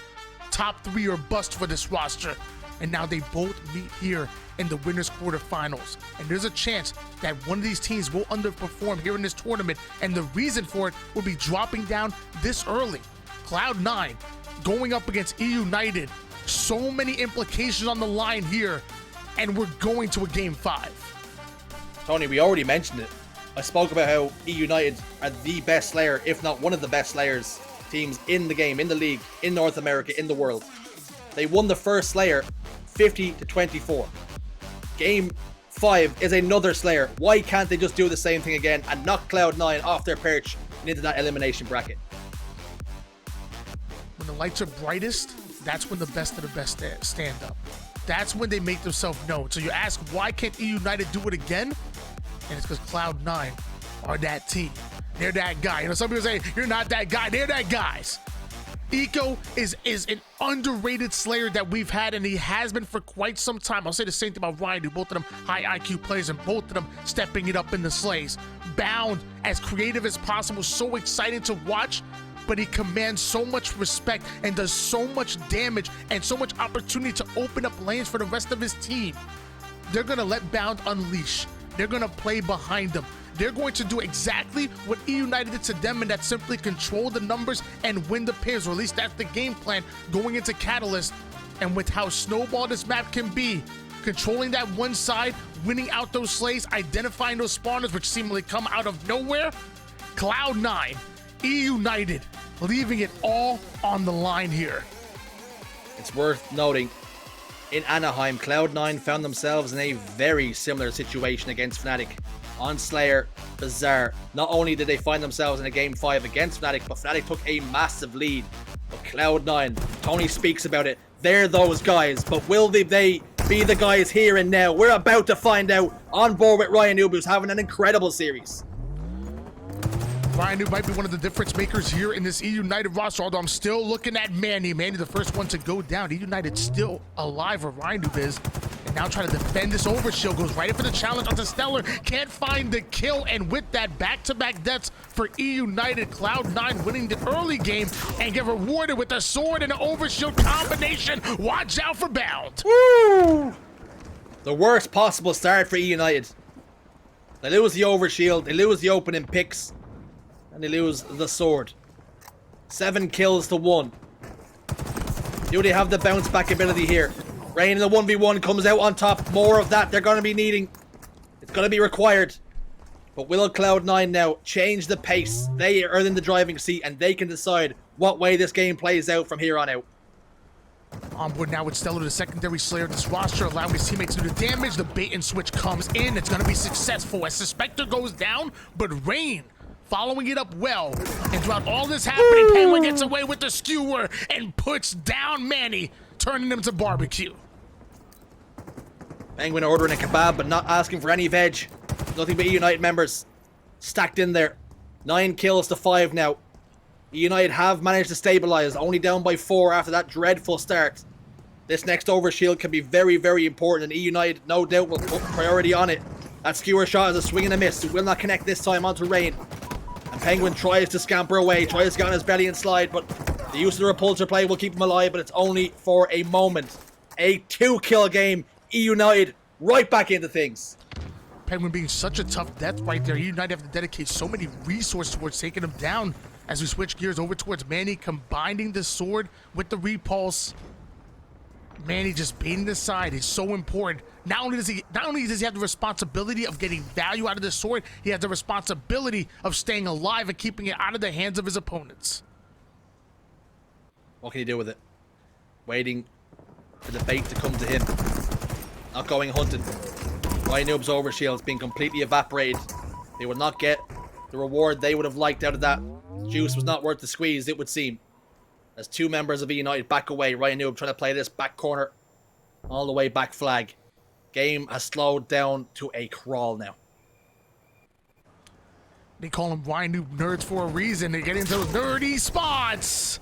Top 3 or bust for this roster. And now they both meet here in the winners quarterfinals. And there's a chance that one of these teams will underperform here in this tournament. And the reason for it will be dropping down this early. Cloud9 going up against eUnited. So many implications on the line here, and we're going to a game 5. Tony, we already mentioned it. I spoke about how eUnited are the best Slayer, if not one of the best Slayers teams in the game, in the league, in North America, in the world. They won the first Slayer 50-24. Game 5 is another Slayer. Why can't they just do the same thing again and knock Cloud9 off their perch and into that elimination bracket? When the lights are brightest, that's when the best of the best stand up. That's when they make themselves known. So you ask, why can't eUnited do it again? And it's because Cloud9 are that team. They're that guy. You know, some people say, you're not that guy. They're that guys. Eco is an underrated Slayer that we've had, and he has been for quite some time. I'll say the same thing about RyaNoob. Both of them high IQ players, and both of them stepping it up in the slays. Bound, as creative as possible, so exciting to watch, but he commands so much respect and does so much damage and so much opportunity to open up lanes for the rest of his team. They're going to let Bound unleash. They're going to play behind them. They're going to do exactly what eUnited did to them, and that's simply control the numbers and win the pairs, or at least that's the game plan going into Catalyst. And with how snowball this map can be, controlling that one side, winning out those slays, identifying those spawners which seemingly come out of nowhere, Cloud9, eUnited, leaving it all on the line here. It's worth noting, in Anaheim, Cloud9 found themselves in a very similar situation against Fnatic. On Slayer, Bazaar, not only did they find themselves in a game 5 against Fnatic, but Fnatic took a massive lead. But Cloud9, Tony speaks about it, they're those guys, but will they be the guys here and now? We're about to find out. On board with RyaNoob, who's having an incredible series. RyaNoob might be one of the difference makers here in this eUnited roster, although I'm still looking at Manny. Manny, the first one to go down. eUnited still alive, where RyaNoob is. And now trying to defend this overshield. Goes right in for the challenge onto StelluR. Can't find the kill, and with that, back-to-back deaths for eUnited. Cloud9 winning the early game and get rewarded with a sword and an overshield combination. Watch out for Bound. Woo! The worst possible start for eUnited. They lose the overshield, they lose the opening picks, and they lose the sword. 7 kills to 1. Do they have the bounce back ability here? Rayne in the 1v1 comes out on top. More of that they're going to be needing. It's going to be required. But will Cloud9 now change the pace? They are in the driving seat, and they can decide what way this game plays out from here on out. On board now with StelluR, the secondary Slayer of this roster, allowing his teammates to do the damage. The bait and switch comes in. It's going to be successful as Suspector goes down, but Rayne following it up well. And throughout all this happening, Pznguin gets away with the skewer and puts down Manny, turning him to barbecue. Pznguin ordering a kebab, but not asking for any veg. Nothing but eUnited members stacked in there. 9 kills to 5 now. eUnited have managed to stabilize, only down by 4 after that dreadful start. This next overshield can be very, very important, and eUnited no doubt will put priority on it. That skewer shot is a swing and a miss. It will not connect this time onto Rayne. And Pznguin tries to scamper away, tries to get on his belly and slide, but the use of the repulsor play will keep him alive, but it's only for a moment. A 2-kill game. eUnited right back into things. Pznguin being such a tough death right there. eUnited have to dedicate so many resources towards taking him down. As we switch gears over towards Manny, combining the sword with the repulse. Manny just baiting the side is so important. Not only does he have the responsibility of getting value out of the sword, he has the responsibility of staying alive and keeping it out of the hands of his opponents. What can he do with it? Waiting for the bait to come to him. Not going hunting. RyaNoob's overshield's being completely evaporated. They will not get the reward they would have liked out of that. Juice was not worth the squeeze, it would seem. As two members of eUnited back away. RyaNoob trying to play this back corner all the way back flag. Game has slowed down to a crawl now. They call them RyaNoob nerds for a reason. They get into those nerdy spots.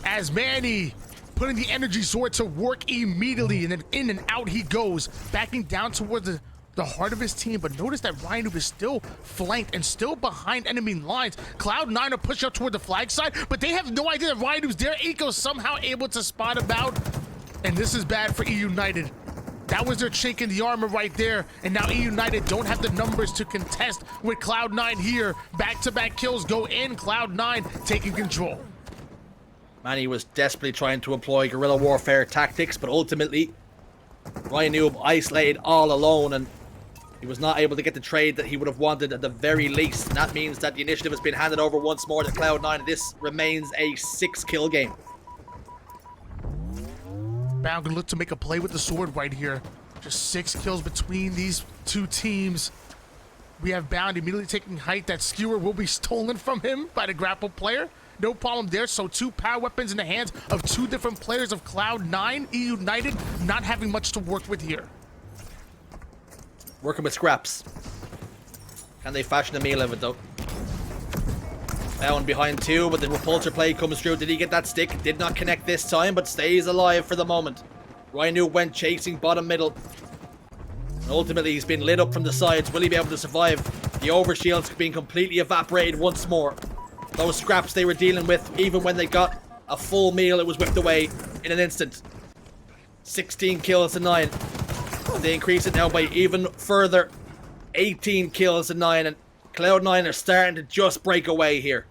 As Manny putting the energy sword to work immediately, and then in and out he goes, backing down towards the heart of his team. But notice that RyaNoob is still flanked and still behind enemy lines. Cloud9 are pushing up toward the flag side, but they have no idea that RyaNoob's there. Eco somehow able to spot about, and this is bad for eUnited. That was their chink in the armor right there, and now eUnited don't have the numbers to contest with Cloud9 here. Back-to-back kills go in, Cloud9 taking control. Manny was desperately trying to employ guerrilla warfare tactics, but ultimately RyaNoob isolated all alone, and he was not able to get the trade that he would have wanted at the very least. And that means that the initiative has been handed over once more to Cloud9, and this remains a 6-kill game. Bound gonna look to make a play with the sword right here. Just 6 kills between these two teams. We have Bound immediately taking height. That skewer will be stolen from him by the grapple player. No problem there. So 2 power weapons in the hands of 2 different players of Cloud9. eUnited not having much to work with here. Working with scraps. Can they fashion a meal of it though? Bound behind 2, but the repulsor play comes through. Did he get that stick? Did not connect this time, but stays alive for the moment. RyaNoob went chasing bottom middle. And ultimately, he's been lit up from the sides. Will he be able to survive? The overshield's being completely evaporated once more. Those scraps they were dealing with, even when they got a full meal, it was whipped away in an instant. 16 kills to 9. They increase it now by even further. 18 kills to 9, and Cloud9 are starting to just break away here.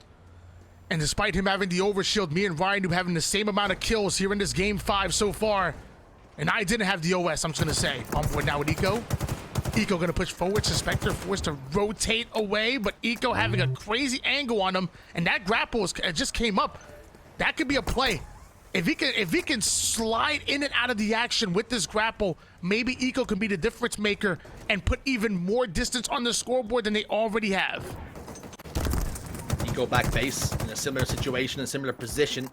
And despite him having the overshield, me and RyaNoob having the same amount of kills here in this game 5 so far. And I didn't have the OS, I'm just gonna say. On board now with Eco. Eco gonna push forward. Suspector forced to rotate away, but Eco having a crazy angle on him, and that grapple just came up. That could be a play. If he can slide in and out of the action with this grapple, maybe Eco can be the difference maker and put even more distance on the scoreboard than they already have. Eco back base in a similar situation, a similar position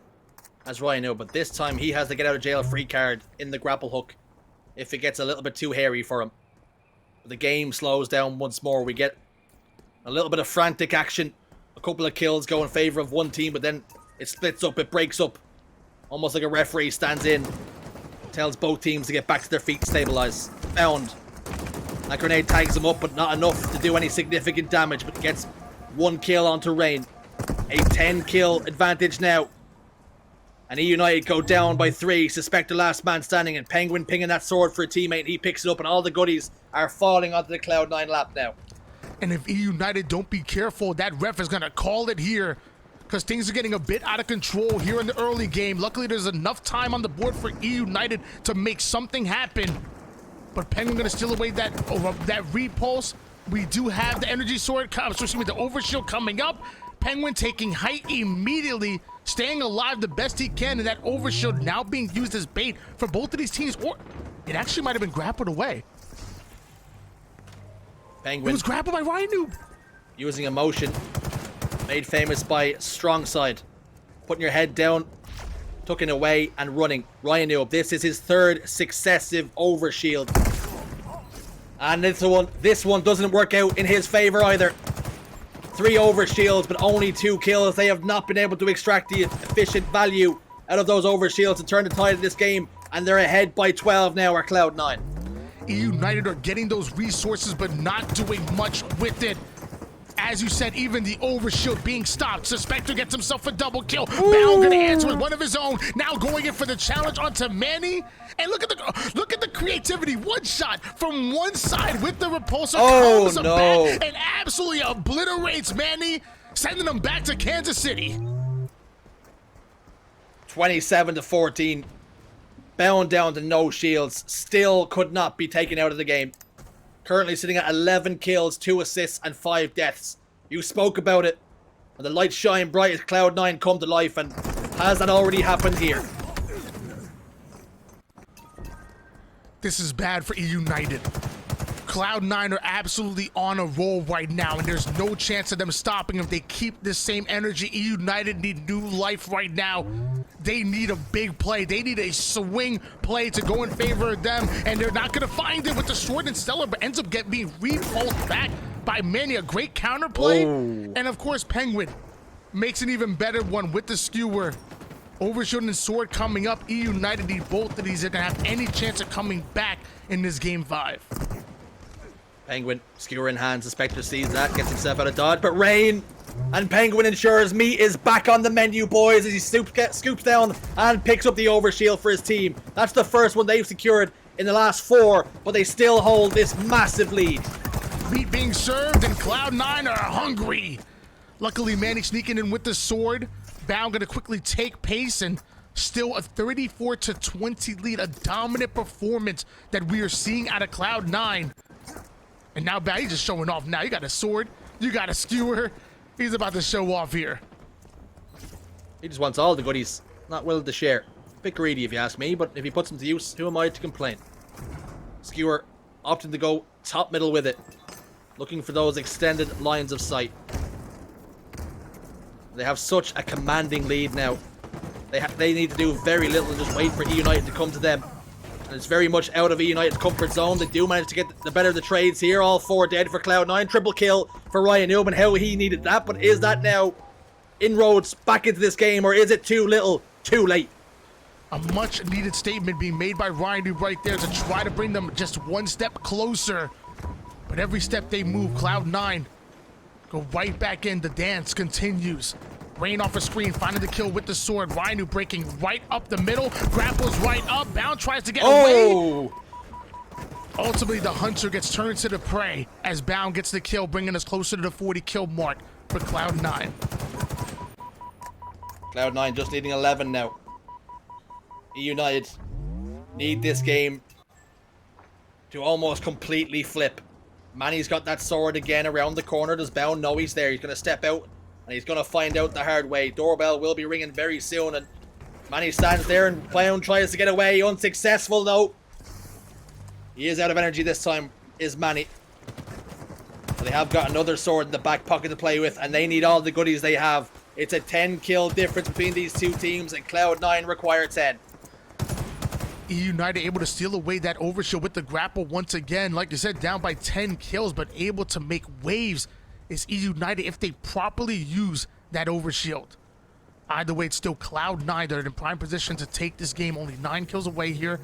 as RyaNoob, but this time he has the get out of jail free card in the grapple hook if it gets a little bit too hairy for him. The game slows down once more. We get a little bit of frantic action. A couple of kills go in favor of one team, but then it splits up, it breaks up. Almost like a referee stands in, tells both teams to get back to their feet, stabilize. Bound. That grenade tags him up, but not enough to do any significant damage, but gets 1 kill onto Rayne. A 10-kill advantage now. And eUnited go down by 3. Suspector last man standing, and Pznguin pinging that sword for a teammate. He picks it up, and all the goodies are falling onto the Cloud9 lap now. And if eUnited don't be careful, that ref is going to call it here. Because things are getting a bit out of control here in the early game. Luckily, there's enough time on the board for eUnited to make something happen. But Pznguin going to steal away that repulse. We do have the energy sword, especially with the overshield coming up. Pznguin taking height immediately, staying alive the best he can, and that overshield now being used as bait for both of these teams. Or it actually might have been grappled away. Pznguin. It was grappled by RyaNoob. Using emotion. Made famous by Strong Side. Putting your head down, tucking away, and running. RyaNoob, this is his 3rd successive overshield. And this one doesn't work out in his favor either. 3 overshields, but only 2 kills. They have not been able to extract the efficient value out of those overshields to turn the tide of this game. And they're ahead by 12 now, are Cloud9. eUnited are getting those resources, but not doing much with it. As you said, even the overshield being stopped. Suspector gets himself a double kill. Ooh. Bound gonna answer with one of his own. Now going in for the challenge onto Manny. And look at the creativity. One shot from one side with the repulsor. Oh, comes no. back and absolutely obliterates Manny, sending him back to Kansas City. 27-14. Bound down to no shields. Still could not be taken out of the game. Currently sitting at 11 kills, 2 assists, and 5 deaths. You spoke about it. And the lights shine bright as Cloud9 come to life, and has that already happened here? This is bad for eUnited. Cloud9 are absolutely on a roll right now, and there's no chance of them stopping if they keep this same energy. eUnited need new life right now. they need a big play. They need a swing play to go in favor of them, and they're not going to find it with the sword and StelluR, but ends up being repulsed back by Manny. A great counterplay, and of course Pznguin makes an even better one with the skewer. Overshield and sword coming up. eUnited need both of these. They're going to have any chance of coming back in this game 5. Pznguin, skewer in hand. Suspector sees that, gets himself out of dodge, but Rayne and Pznguin ensures meat is back on the menu, boys, as he scoops down and picks up the overshield for his team. That's the first one they've secured in the last 4, but they still hold this massive lead. Meat being served, and Cloud9 are hungry. Luckily, Manny sneaking in with the sword. Bound gonna quickly take pace, and still a 34-20 lead. A dominant performance that we are seeing out of Cloud9. And now Bound, he's just showing off now. You got a sword, you got a skewer. He's about to show off here. He just wants all the goodies, not willing to share. Bit greedy if you ask me, but if he puts them to use, who am I to complain? Skewer opting to go top middle with it, looking for those extended lines of sight. They have such a commanding lead now. They need to do very little and just wait for eUnited to come to them. And it's very much out of eUnited's comfort zone. They do manage to get the better of the trades here. All 4 dead for Cloud9. Triple kill for RyaNoob, and how he needed that. But is that now inroads back into this game, or is it too little, too late? A much needed statement being made by RyaNoob right there to try to bring them just one step closer. But every step they move, Cloud9 go right back in. The dance continues. Rayne off a screen, finding the kill with the sword. RyaNoob breaking right up the middle, grapples right up. Bound tries to get away. Ultimately, the hunter gets turned to the prey as Bound gets the kill, bringing us closer to the 40 kill mark for Cloud9. Cloud9 just needing 11 now. eUnited need this game to almost completely flip. Manny's got that sword again around the corner. Does Bound know he's there? He's going to step out, and he's going to find out the hard way. Doorbell will be ringing very soon, and Manny stands there, and Bound tries to get away. Unsuccessful, though. He is out of energy this time, is Manny. But they have got another sword in the back pocket to play with, and they need all the goodies they have. It's a 10 kill difference between these two teams, and Cloud9 require 10. eUnited able to steal away that overshield with the grapple once again. Like you said, down by 10 kills, but able to make waves is eUnited if they properly use that overshield. Either way, it's still Cloud9 that are in prime position to take this game. Only 9 kills away here.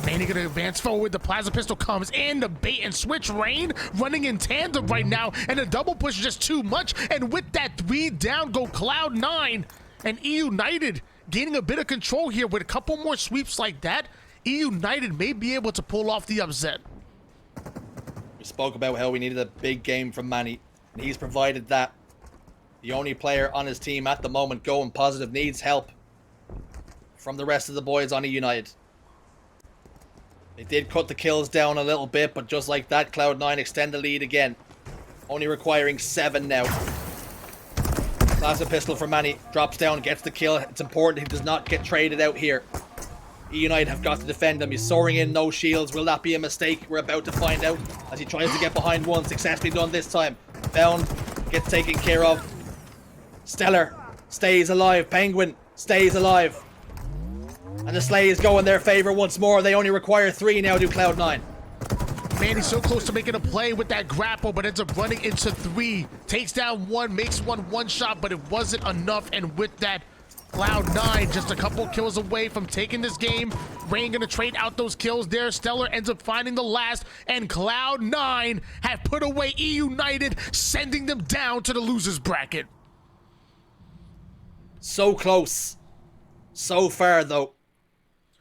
Manny gonna advance forward. The plasma pistol comes in. The bait and switch. Rayne running in tandem right now, and the double push is just too much. And with that 3 down go Cloud9, and eUnited gaining a bit of control here. With a couple more sweeps like that, eUnited may be able to pull off the upset. We spoke about how we needed a big game from Manny, and he's provided that. The only player on his team at the moment going positive needs help from the rest of the boys on eUnited. They did cut the kills down a little bit, but just like that, Cloud9 extend the lead again. Only requiring 7 now. Plasma pistol for Manny. Drops down, gets the kill. It's important he does not get traded out here. eUnited have got to defend him. He's soaring in, no shields. Will that be a mistake? We're about to find out as he tries to get behind one. Successfully done this time. Bound gets taken care of. StelluR stays alive. Pznguin stays alive. And the slays go in their favor once more. They only require 3 now, do Cloud9. Manny's so close to making a play with that grapple, but ends up running into 3. Takes down 1, makes one shot, but it wasn't enough. And with that, Cloud9 just a couple kills away from taking this game. Rayne gonna trade out those kills there. StelluR ends up finding the last, and Cloud9 have put away eUnited, sending them down to the losers bracket. So close. So far, though.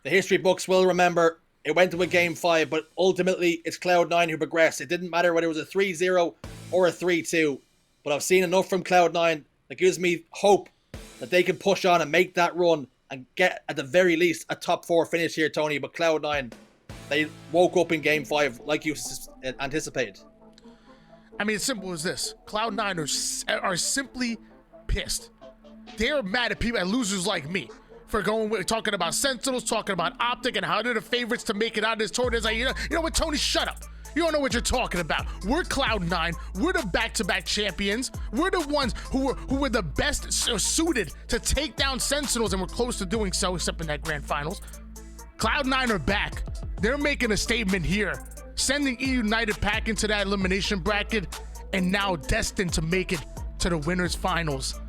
The history books will remember it went to a game 5, but ultimately it's Cloud9 who progressed. It didn't matter whether it was a 3-0 or a 3-2, but I've seen enough from Cloud9 that gives me hope that they can push on and make that run and get, at the very least, a top 4 finish here, Tony. But Cloud9, they woke up in game 5 like you anticipated. I mean, it's simple as this. Cloud9 are simply pissed. They're mad at people, at losers like me, for talking about Sentinels, talking about Optic, and how they're the favorites to make it out of this tournament. It's like, you know what, Tony, shut up. You don't know what you're talking about. We're Cloud9. We're the back-to-back champions. We're the ones who were the best suited to take down Sentinels, and we're close to doing so, except in that grand finals. Cloud9 are back. They're making a statement here, sending eUnited back into that elimination bracket, and now destined to make it to the winners finals.